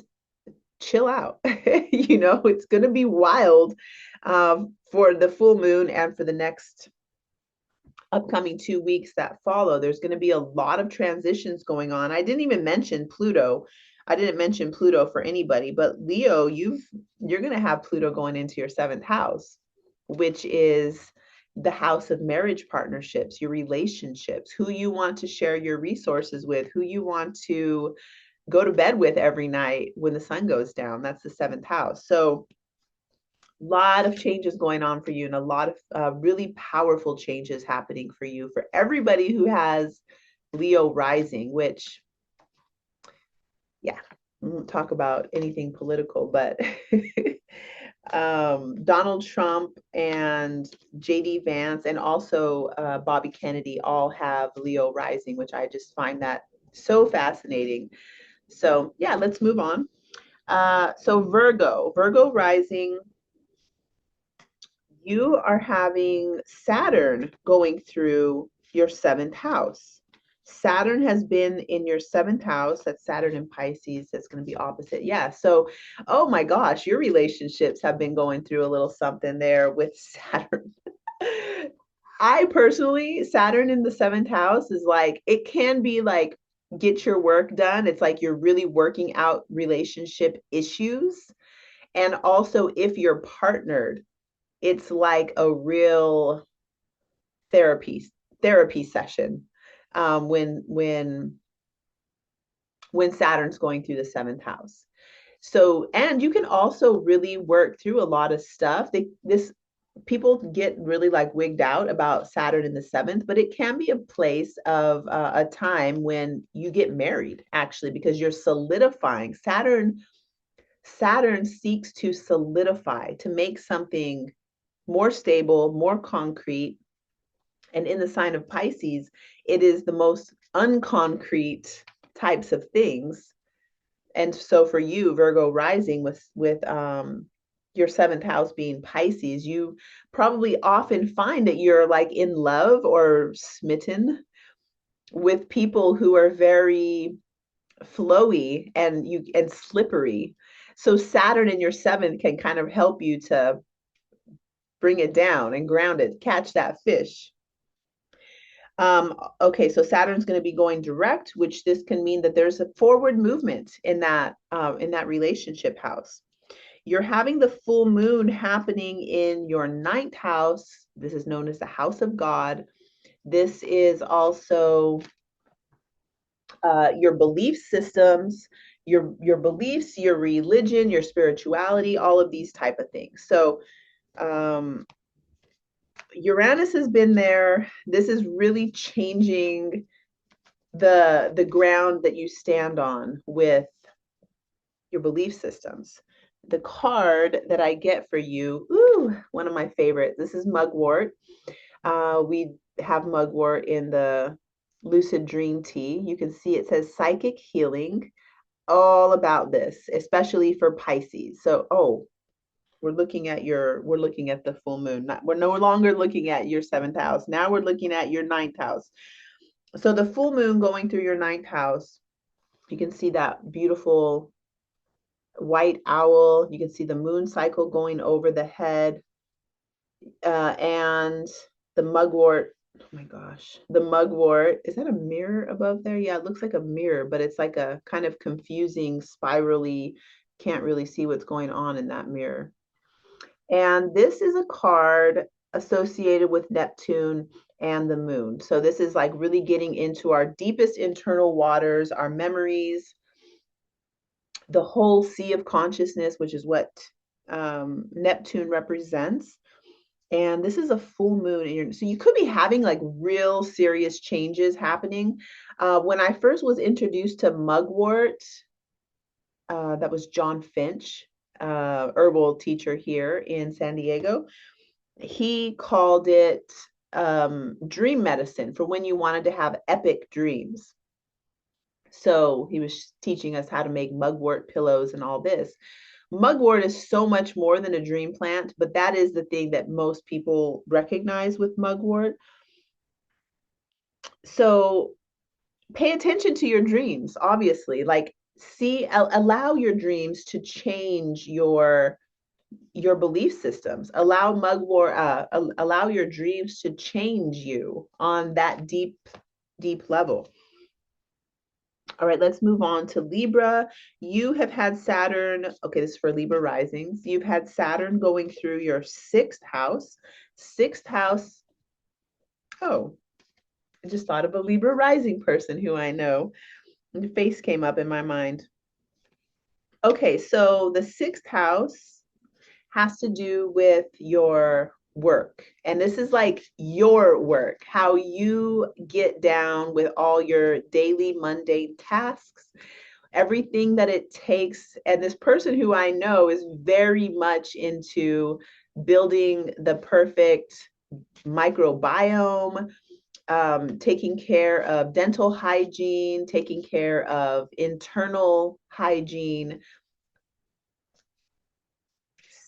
A: chill out. It's going to be wild for the full moon and for the next upcoming 2 weeks that follow. There's going to be a lot of transitions going on. I didn't even mention Pluto. I didn't mention Pluto for anybody, but Leo, you're going to have Pluto going into your seventh house, which is the house of marriage partnerships, your relationships, who you want to share your resources with, who you want to go to bed with every night when the sun goes down. That's the seventh house. So a lot of changes going on for you, and a lot of really powerful changes happening for you, for everybody who has Leo rising, which, yeah, we won't talk about anything political, but Donald Trump and JD Vance and also Bobby Kennedy all have Leo rising, which I just find that so fascinating. So yeah, let's move on. So Virgo rising, you are having Saturn going through your seventh house. Saturn has been in your seventh house. That's Saturn in Pisces. That's going to be opposite. Yeah. So, oh my gosh, your relationships have been going through a little something there with Saturn. I personally, Saturn in the seventh house is like, it can be like, get your work done. It's like you're really working out relationship issues. And also, if you're partnered, it's like a real therapy therapy session when Saturn's going through the seventh house. So, and you can also really work through a lot of stuff. This People get really like wigged out about Saturn in the seventh, but it can be a place of a time when you get married, actually, because you're solidifying. Saturn seeks to solidify, to make something more stable, more concrete. And in the sign of Pisces, it is the most unconcrete types of things. And so for you, Virgo rising with your seventh house being Pisces, you probably often find that you're like in love or smitten with people who are very flowy and slippery. So Saturn in your seventh can kind of help you to bring it down and ground it, catch that fish. Okay, so Saturn's going to be going direct, which this can mean that there's a forward movement in that relationship house. You're having the full moon happening in your ninth house. This is known as the house of God. This is also your belief systems, your beliefs, your religion, your spirituality, all of these type of things. So Uranus has been there. This is really changing the ground that you stand on with your belief systems. The card that I get for you, ooh, one of my favorites. This is Mugwort. We have Mugwort in the Lucid Dream Tea. You can see it says psychic healing, all about this, especially for Pisces. So, we're looking at the full moon. We're no longer looking at your seventh house. Now we're looking at your ninth house. So the full moon going through your ninth house, you can see that beautiful white owl. You can see the moon cycle going over the head. and the mugwort. Oh my gosh, the mugwort. Is that a mirror above there? Yeah, it looks like a mirror, but it's like a kind of confusing, spirally, can't really see what's going on in that mirror. And this is a card associated with Neptune and the moon. So this is like really getting into our deepest internal waters, our memories, the whole sea of consciousness, which is what Neptune represents. And this is a full moon. So you could be having like real serious changes happening. When I first was introduced to mugwort, that was John Finch, herbal teacher here in San Diego. He called it dream medicine for when you wanted to have epic dreams. So he was teaching us how to make mugwort pillows and all this. Mugwort is so much more than a dream plant, but that is the thing that most people recognize with mugwort. So pay attention to your dreams, obviously. Like allow your dreams to change your belief systems. Allow mugwort allow your dreams to change you on that deep level. All right, let's move on to Libra. You have had Saturn, okay, this is for Libra risings. You've had Saturn going through your sixth house. Sixth house, oh, I just thought of a Libra rising person who I know. The face came up in my mind. Okay, so the sixth house has to do with your work. And this is like your work, how you get down with all your daily mundane tasks, everything that it takes. And this person who I know is very much into building the perfect microbiome, taking care of dental hygiene, taking care of internal hygiene.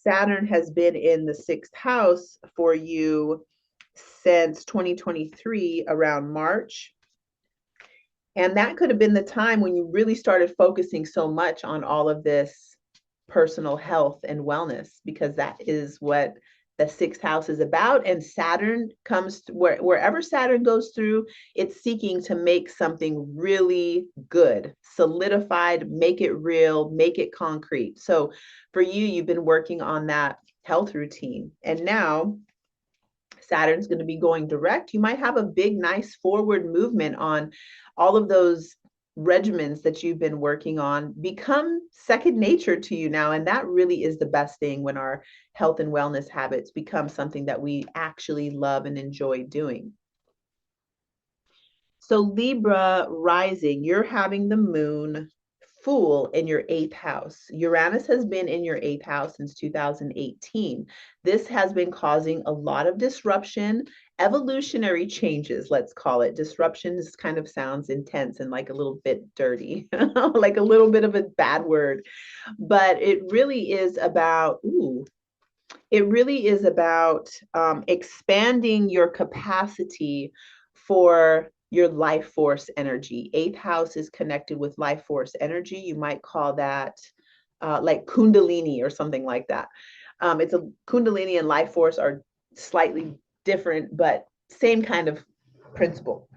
A: Saturn has been in the sixth house for you since 2023, around March. And that could have been the time when you really started focusing so much on all of this personal health and wellness, because that is what the sixth house is about. And Saturn comes wherever Saturn goes through, it's seeking to make something really good, solidified, make it real, make it concrete. So for you, you've been working on that health routine. And now Saturn's going to be going direct. You might have a big, nice forward movement on all of those regimens that you've been working on become second nature to you now. And that really is the best thing, when our health and wellness habits become something that we actually love and enjoy doing. So Libra rising, you're having the moon full in your eighth house. Uranus has been in your eighth house since 2018. This has been causing a lot of disruption, evolutionary changes, let's call it. Disruption just kind of sounds intense and like a little bit dirty, like a little bit of a bad word. But it really is about, expanding your capacity for your life force energy. Eighth house is connected with life force energy. You might call that like Kundalini or something like that. It's a Kundalini and life force are slightly different, but same kind of principle.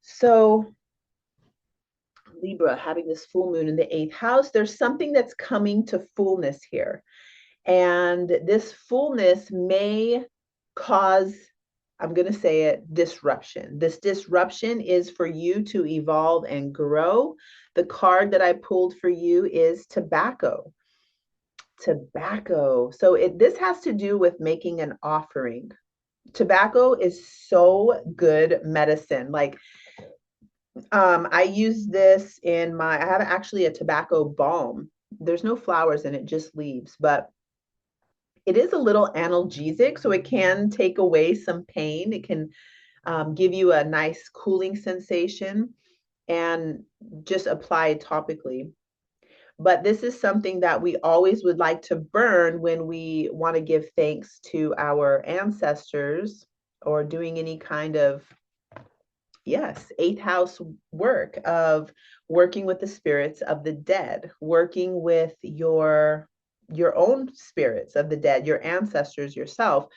A: So Libra having this full moon in the eighth house, there's something that's coming to fullness here. And this fullness may cause, I'm going to say it, disruption. This disruption is for you to evolve and grow. The card that I pulled for you is tobacco. Tobacco. So this has to do with making an offering. Tobacco is so good medicine. Like, I use this I have actually a tobacco balm. There's no flowers in it, just leaves, but it is a little analgesic, so it can take away some pain. It can give you a nice cooling sensation, and just apply topically. But this is something that we always would like to burn when we want to give thanks to our ancestors, or doing any kind of, yes, eighth house work of working with the spirits of the dead, working with your own spirits of the dead, your ancestors, yourself.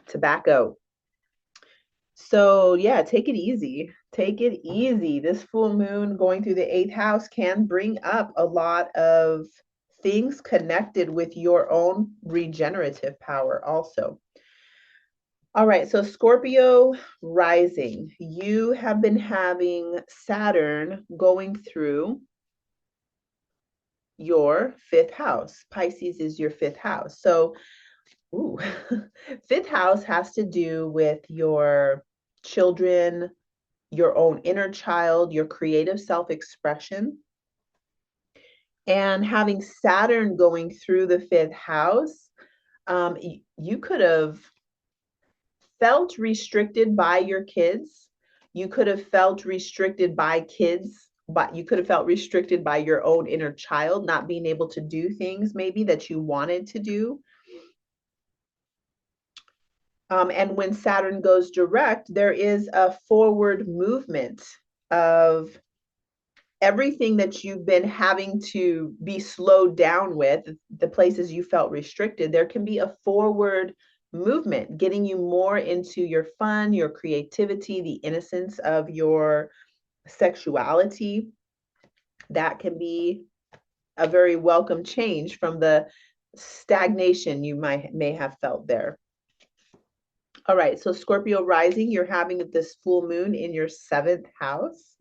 A: tobacco. So yeah, take it easy. Take it easy. This full moon going through the eighth house can bring up a lot of things connected with your own regenerative power also. All right, so Scorpio rising, you have been having Saturn going through your fifth house. Pisces is your fifth house. So, ooh, fifth house has to do with your children, your own inner child, your creative self-expression. And having Saturn going through the fifth house, you could have felt restricted by your kids. You could have felt restricted by kids, but you could have felt restricted by your own inner child, not being able to do things maybe that you wanted to do. And when Saturn goes direct, there is a forward movement of everything that you've been having to be slowed down with, the places you felt restricted. There can be a forward movement, getting you more into your fun, your creativity, the innocence of your sexuality. That can be a very welcome change from the stagnation you may have felt there. All right, so Scorpio rising, you're having this full moon in your seventh house.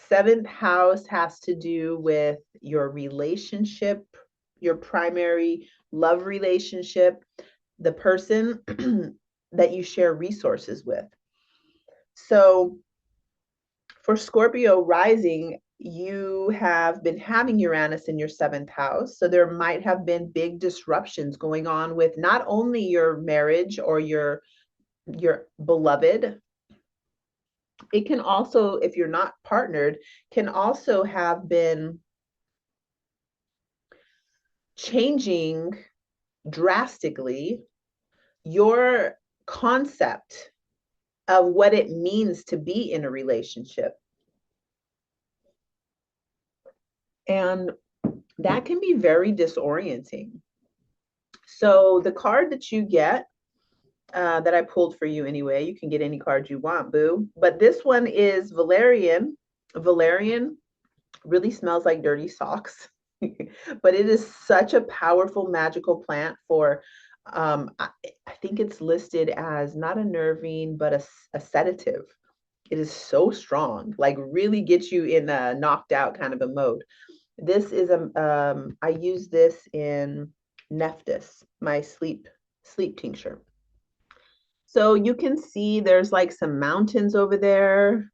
A: Seventh house has to do with your relationship, your primary love relationship, the person that you share resources with. So for Scorpio rising, you have been having Uranus in your seventh house. So there might have been big disruptions going on with not only your marriage or your beloved. It can also, if you're not partnered, can also have been changing drastically your concept of what it means to be in a relationship. And that can be very disorienting. So the card that you get, that I pulled for you anyway, you can get any card you want, boo. But this one is Valerian. Valerian really smells like dirty socks, but it is such a powerful magical plant for, I think it's listed as not a nervine, but a sedative. It is so strong, like really gets you in a knocked out kind of a mode. This is I use this in Nephthys, my sleep tincture. So you can see there's like some mountains over there.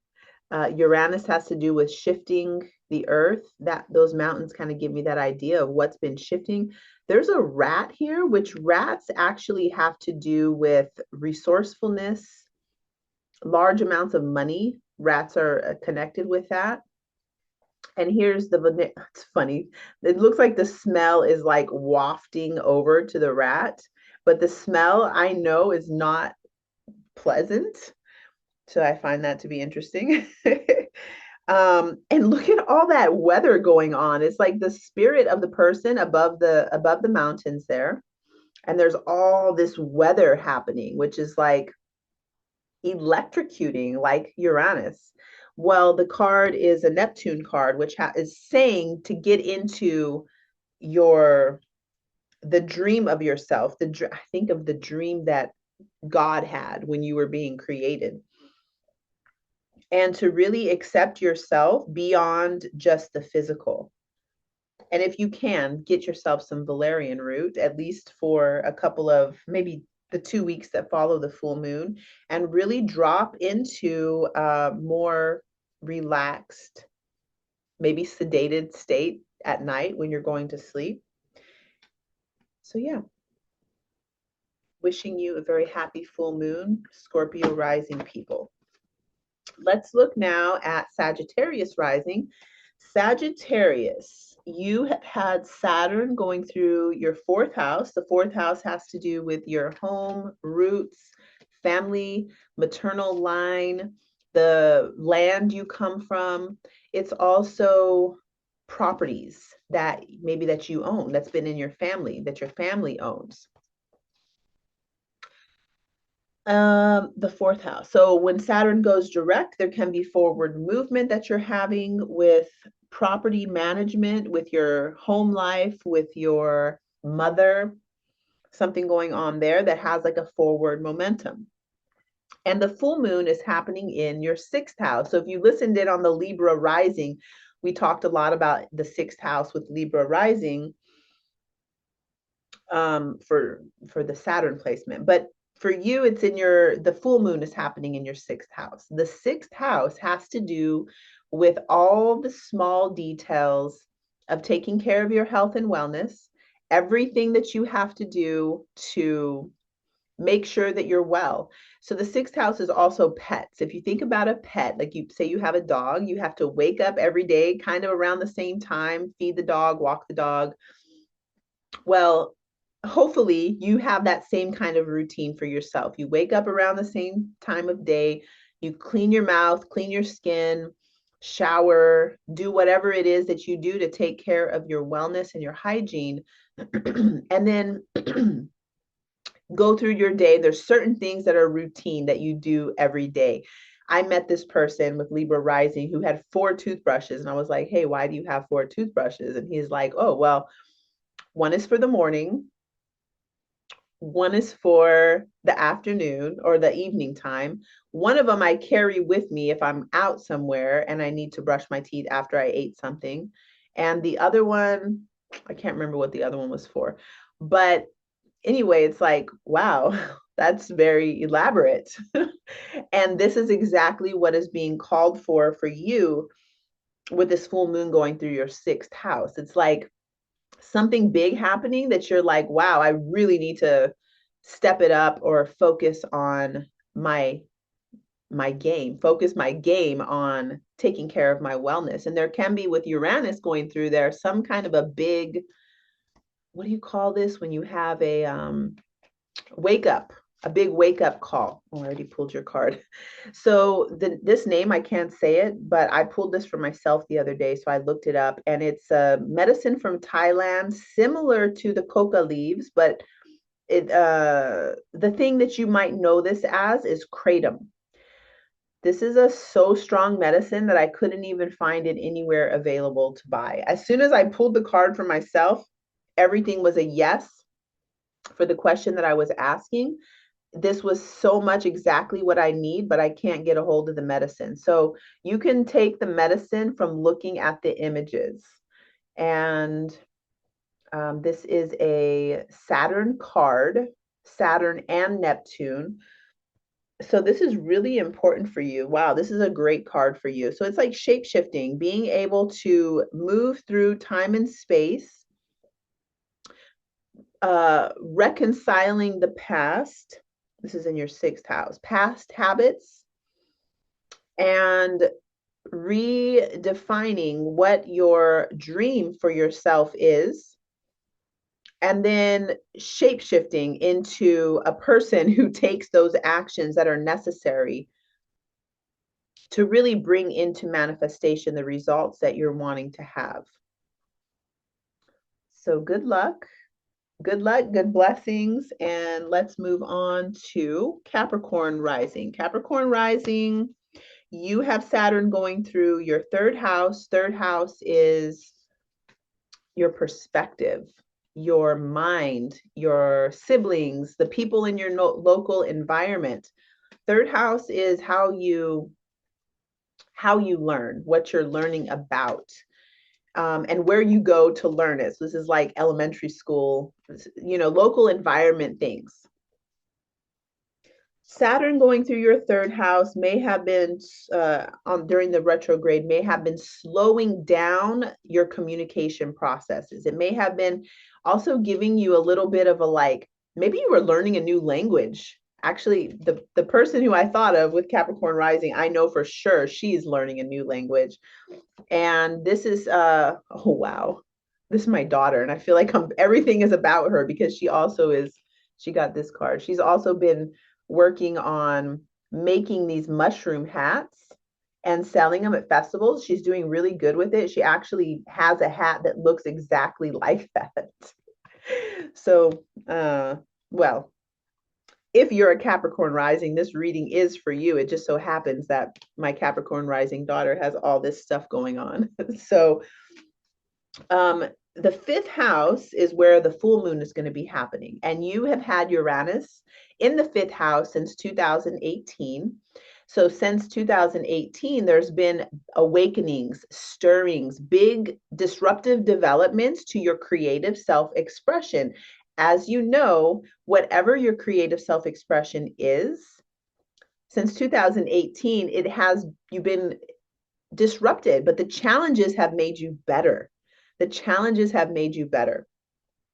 A: Uranus has to do with shifting the earth. That those mountains kind of give me that idea of what's been shifting. There's a rat here, which rats actually have to do with resourcefulness, large amounts of money. Rats are connected with that. And here's it's funny. It looks like the smell is like wafting over to the rat, but the smell I know is not pleasant. So I find that to be interesting. And look at all that weather going on. It's like the spirit of the person above the mountains there. And there's all this weather happening, which is like electrocuting, like Uranus. Well, the card is a Neptune card, which is saying to get into the dream of yourself. I think of the dream that God had when you were being created, and to really accept yourself beyond just the physical. And if you can, get yourself some valerian root, at least for a couple of, maybe the 2 weeks that follow the full moon, and really drop into a more relaxed, maybe sedated state at night when you're going to sleep. So yeah, wishing you a very happy full moon, Scorpio rising people. Let's look now at Sagittarius rising. Sagittarius, you have had Saturn going through your fourth house. The fourth house has to do with your home, roots, family, maternal line, the land you come from. It's also properties that maybe that you own, that's been in your family, that your family owns. The fourth house. So when Saturn goes direct, there can be forward movement that you're having with property management, with your home life, with your mother, something going on there that has like a forward momentum. And the full moon is happening in your sixth house. So if you listened in on the Libra rising, we talked a lot about the sixth house with Libra rising for the Saturn placement. But for you, it's in the full moon is happening in your sixth house. The sixth house has to do with all the small details of taking care of your health and wellness, everything that you have to do to make sure that you're well. So the sixth house is also pets. If you think about a pet, like you say you have a dog, you have to wake up every day kind of around the same time, feed the dog, walk the dog. Well, hopefully you have that same kind of routine for yourself. You wake up around the same time of day, you clean your mouth, clean your skin, shower, do whatever it is that you do to take care of your wellness and your hygiene. And then go through your day. There's certain things that are routine that you do every day. I met this person with Libra rising who had 4 toothbrushes, and I was like, hey, why do you have 4 toothbrushes? And he's like, oh, well, one is for the morning, one is for the afternoon or the evening time. One of them I carry with me if I'm out somewhere and I need to brush my teeth after I ate something. And the other one, I can't remember what the other one was for. But anyway, it's like, wow, that's very elaborate. And this is exactly what is being called for you with this full moon going through your sixth house. It's like something big happening that you're like, wow, I really need to step it up or focus on focus my game on taking care of my wellness. And there can be, with Uranus going through there, some kind of a big, what do you call this when you have a wake up, a big wake up call. Oh, I already pulled your card. So this name, I can't say it, but I pulled this for myself the other day. So I looked it up, and it's a medicine from Thailand, similar to the coca leaves, but the thing that you might know this as is kratom. This is a so strong medicine that I couldn't even find it anywhere available to buy. As soon as I pulled the card for myself, everything was a yes for the question that I was asking. This was so much exactly what I need, but I can't get a hold of the medicine. So you can take the medicine from looking at the images. And this is a Saturn card, Saturn and Neptune. So this is really important for you. Wow, this is a great card for you. So it's like shape-shifting, being able to move through time and space, reconciling the past. This is in your sixth house, past habits, and redefining what your dream for yourself is, and then shape shifting into a person who takes those actions that are necessary to really bring into manifestation the results that you're wanting to have. So good luck. Good luck, good blessings, and let's move on to Capricorn rising. Capricorn rising, you have Saturn going through your third house. Third house is your perspective, your mind, your siblings, the people in your local environment. Third house is how you learn, what you're learning about. And where you go to learn it. So this is like elementary school, local environment things. Saturn going through your third house may have been during the retrograde, may have been slowing down your communication processes. It may have been also giving you a little bit of a like, maybe you were learning a new language. Actually, the person who I thought of with Capricorn rising, I know for sure she's learning a new language. And this is oh wow, this is my daughter, and I feel like everything is about her because she got this card. She's also been working on making these mushroom hats and selling them at festivals. She's doing really good with it. She actually has a hat that looks exactly like that. So well, if you're a Capricorn rising, this reading is for you. It just so happens that my Capricorn rising daughter has all this stuff going on. So the fifth house is where the full moon is going to be happening. And you have had Uranus in the fifth house since 2018. So since 2018, there's been awakenings, stirrings, big disruptive developments to your creative self-expression. As you know, whatever your creative self-expression is, since 2018, you've been disrupted, but the challenges have made you better. The challenges have made you better.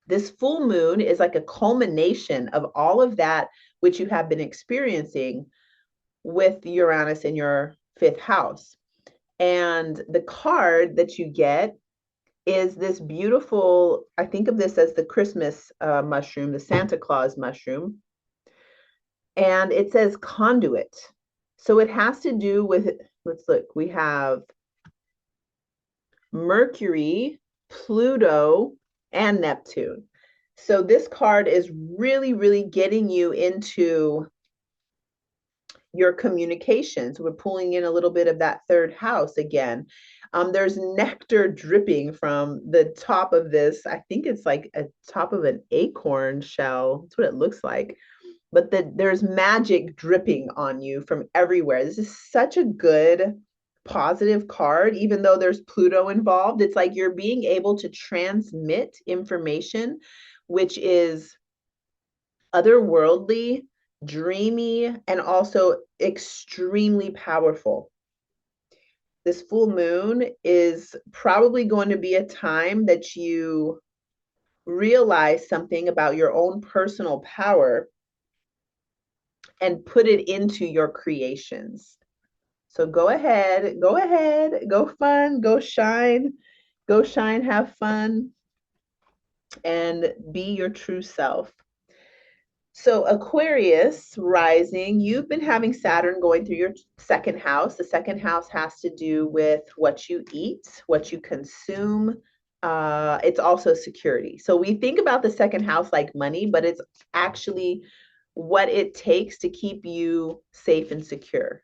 A: This full moon is like a culmination of all of that which you have been experiencing with Uranus in your fifth house. And the card that you get is this beautiful, I think of this as the Christmas mushroom, the Santa Claus mushroom. And it says conduit. So it has to do with, let's look, we have Mercury, Pluto, and Neptune. So this card is really, really getting you into your communications. We're pulling in a little bit of that third house again. There's nectar dripping from the top of this. I think it's like a top of an acorn shell. That's what it looks like. But there's magic dripping on you from everywhere. This is such a good positive card, even though there's Pluto involved. It's like you're being able to transmit information, which is otherworldly, dreamy, and also extremely powerful. This full moon is probably going to be a time that you realize something about your own personal power and put it into your creations. So go ahead, go fun, go shine, have fun, and be your true self. So Aquarius rising, you've been having Saturn going through your second house. The second house has to do with what you eat, what you consume. It's also security. So we think about the second house like money, but it's actually what it takes to keep you safe and secure.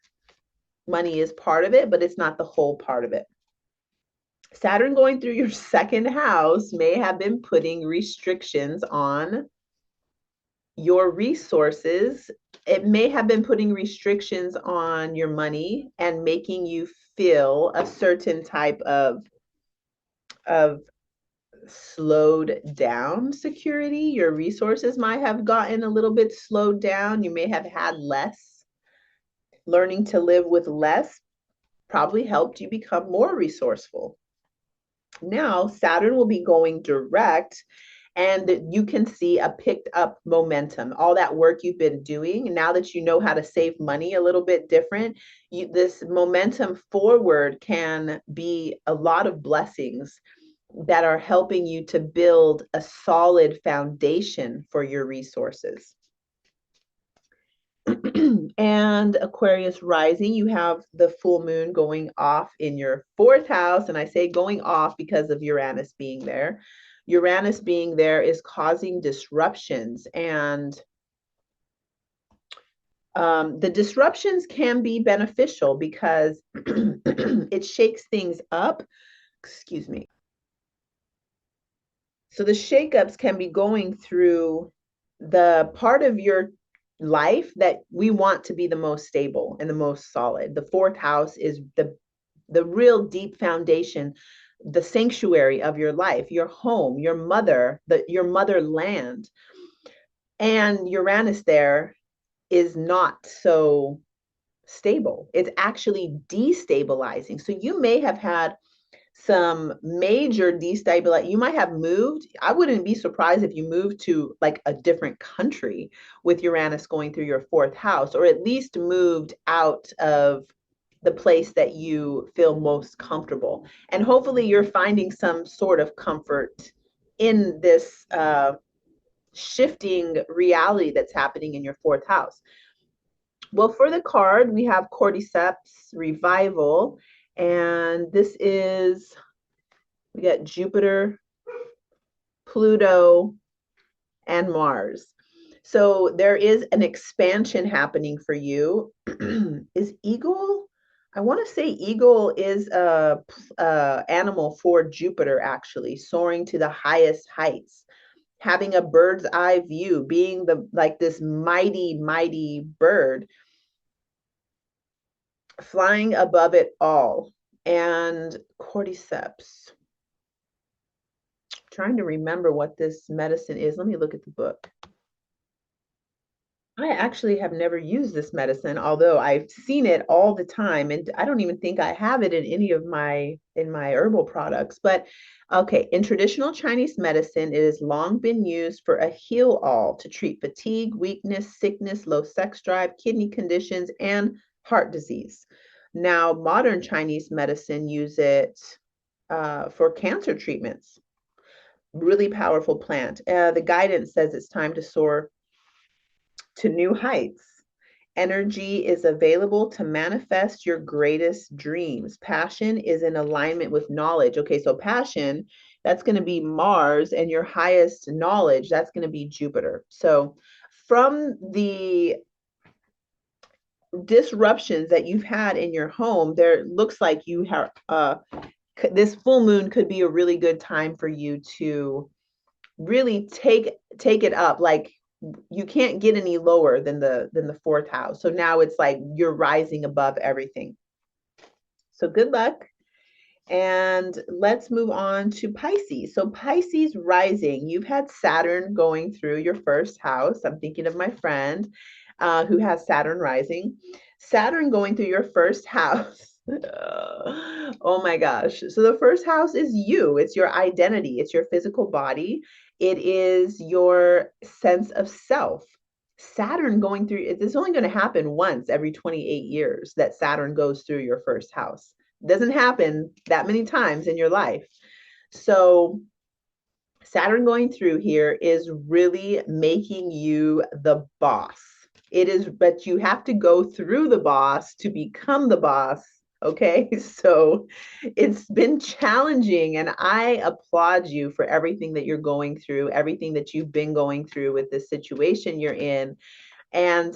A: Money is part of it, but it's not the whole part of it. Saturn going through your second house may have been putting restrictions on your resources. It may have been putting restrictions on your money and making you feel a certain type of slowed down security. Your resources might have gotten a little bit slowed down. You may have had less. Learning to live with less probably helped you become more resourceful. Now, Saturn will be going direct, and you can see a picked up momentum. All that work you've been doing, now that you know how to save money a little bit different, this momentum forward can be a lot of blessings that are helping you to build a solid foundation for your resources. And Aquarius rising, you have the full moon going off in your fourth house. And I say going off because of Uranus being there. Uranus being there is causing disruptions, and the disruptions can be beneficial because it shakes things up. Excuse me. So the shakeups can be going through the part of your life that we want to be the most stable and the most solid. The fourth house is the real deep foundation, the sanctuary of your life, your home, your mother, your motherland. And Uranus there is not so stable. It's actually destabilizing. So you may have had some major destabilization. You might have moved. I wouldn't be surprised if you moved to like a different country with Uranus going through your fourth house, or at least moved out of the place that you feel most comfortable. And hopefully you're finding some sort of comfort in this shifting reality that's happening in your fourth house. Well, for the card, we have Cordyceps Revival, and this is, we got Jupiter, Pluto, and Mars. So there is an expansion happening for you. Is eagle? I want to say eagle is a animal for Jupiter, actually, soaring to the highest heights, having a bird's eye view, being the like this mighty, mighty bird, flying above it all. And cordyceps. Trying to remember what this medicine is. Let me look at the book. I actually have never used this medicine, although I've seen it all the time, and I don't even think I have it in any of my herbal products. But okay, in traditional Chinese medicine, it has long been used for a heal-all to treat fatigue, weakness, sickness, low sex drive, kidney conditions, and heart disease. Now, modern Chinese medicine use it for cancer treatments. Really powerful plant. The guidance says it's time to soar to new heights. Energy is available to manifest your greatest dreams. Passion is in alignment with knowledge. Okay, so passion, that's going to be Mars, and your highest knowledge, that's going to be Jupiter. So from the disruptions that you've had in your home, there looks like you have this full moon could be a really good time for you to really take it up. Like you can't get any lower than the fourth house. So now it's like you're rising above everything. So good luck. And let's move on to Pisces. So Pisces rising, you've had Saturn going through your first house. I'm thinking of my friend who has Saturn rising. Saturn going through your first house. Oh my gosh. So the first house is you. It's your identity. It's your physical body. It is your sense of self. Saturn going through, it's only going to happen once every 28 years that Saturn goes through your first house. It doesn't happen that many times in your life. So Saturn going through here is really making you the boss. It is, but you have to go through the boss to become the boss. Okay, so it's been challenging, and I applaud you for everything that you're going through, everything that you've been going through with this situation you're in. And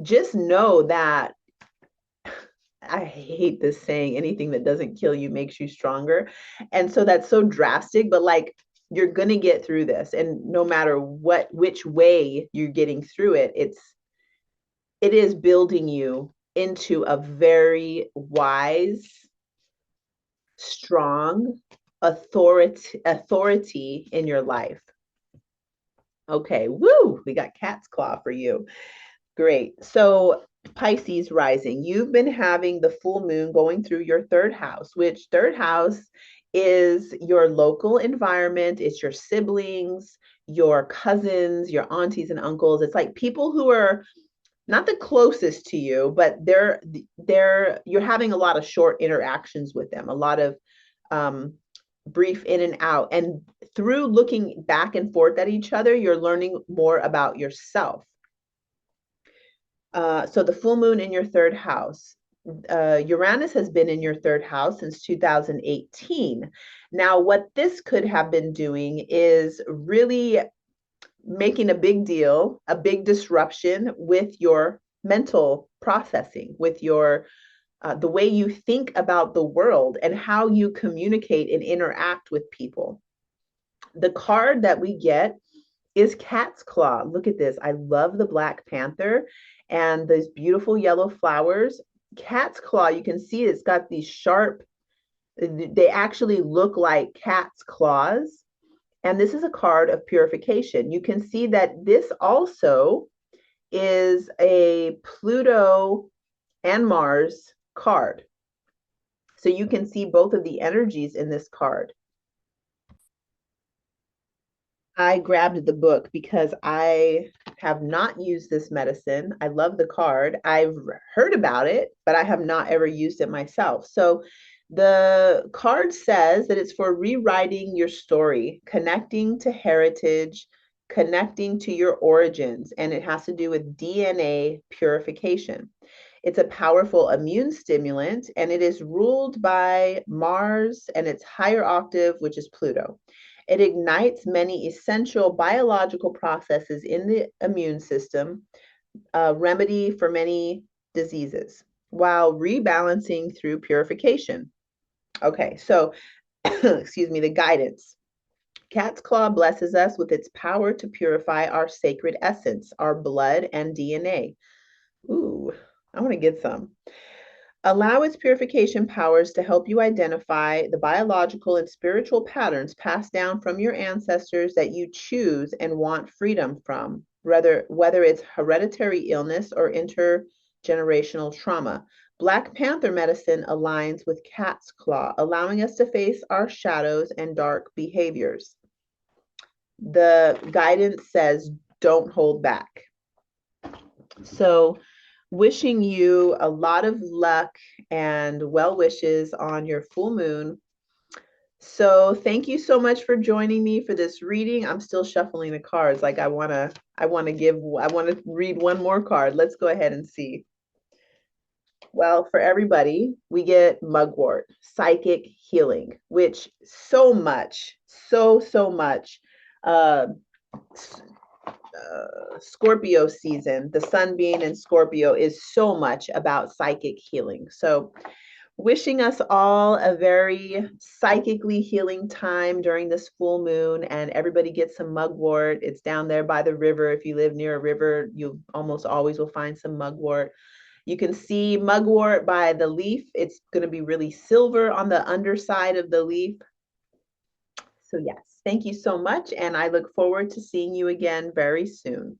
A: just know that I hate this saying, anything that doesn't kill you makes you stronger. And so that's so drastic, but like you're going to get through this. And no matter which way you're getting through it, it is building you into a very wise, strong authority in your life. Okay, woo, we got cat's claw for you. Great. So Pisces rising, you've been having the full moon going through your third house, which third house is your local environment. It's your siblings, your cousins, your aunties and uncles. It's like people who are not the closest to you, but you're having a lot of short interactions with them, a lot of um, brief in and out. And through looking back and forth at each other, you're learning more about yourself. So the full moon in your third house. Uranus has been in your third house since 2018. Now, what this could have been doing is really making a big deal, a big disruption with your mental processing, with your the way you think about the world and how you communicate and interact with people. The card that we get is cat's claw. Look at this. I love the Black Panther and those beautiful yellow flowers. Cat's claw, you can see it's got these sharp, they actually look like cat's claws. And this is a card of purification. You can see that this also is a Pluto and Mars card. So you can see both of the energies in this card. I grabbed the book because I have not used this medicine. I love the card. I've heard about it, but I have not ever used it myself. So the card says that it's for rewriting your story, connecting to heritage, connecting to your origins, and it has to do with DNA purification. It's a powerful immune stimulant, and it is ruled by Mars and its higher octave, which is Pluto. It ignites many essential biological processes in the immune system, a remedy for many diseases, while rebalancing through purification. Okay, so excuse me, the guidance. Cat's Claw blesses us with its power to purify our sacred essence, our blood and DNA. Ooh, I want to get some. Allow its purification powers to help you identify the biological and spiritual patterns passed down from your ancestors that you choose and want freedom from, whether it's hereditary illness or intergenerational trauma. Black Panther medicine aligns with Cat's Claw, allowing us to face our shadows and dark behaviors. The guidance says, don't hold back. So, wishing you a lot of luck and well wishes on your full moon. So thank you so much for joining me for this reading. I'm still shuffling the cards. Like I want to read one more card. Let's go ahead and see. Well, for everybody, we get mugwort, psychic healing, which so much, so much Scorpio season, the sun being in Scorpio, is so much about psychic healing. So wishing us all a very psychically healing time during this full moon, and everybody gets some mugwort. It's down there by the river. If you live near a river, you almost always will find some mugwort. You can see mugwort by the leaf. It's going to be really silver on the underside of the leaf. So yes, thank you so much, and I look forward to seeing you again very soon.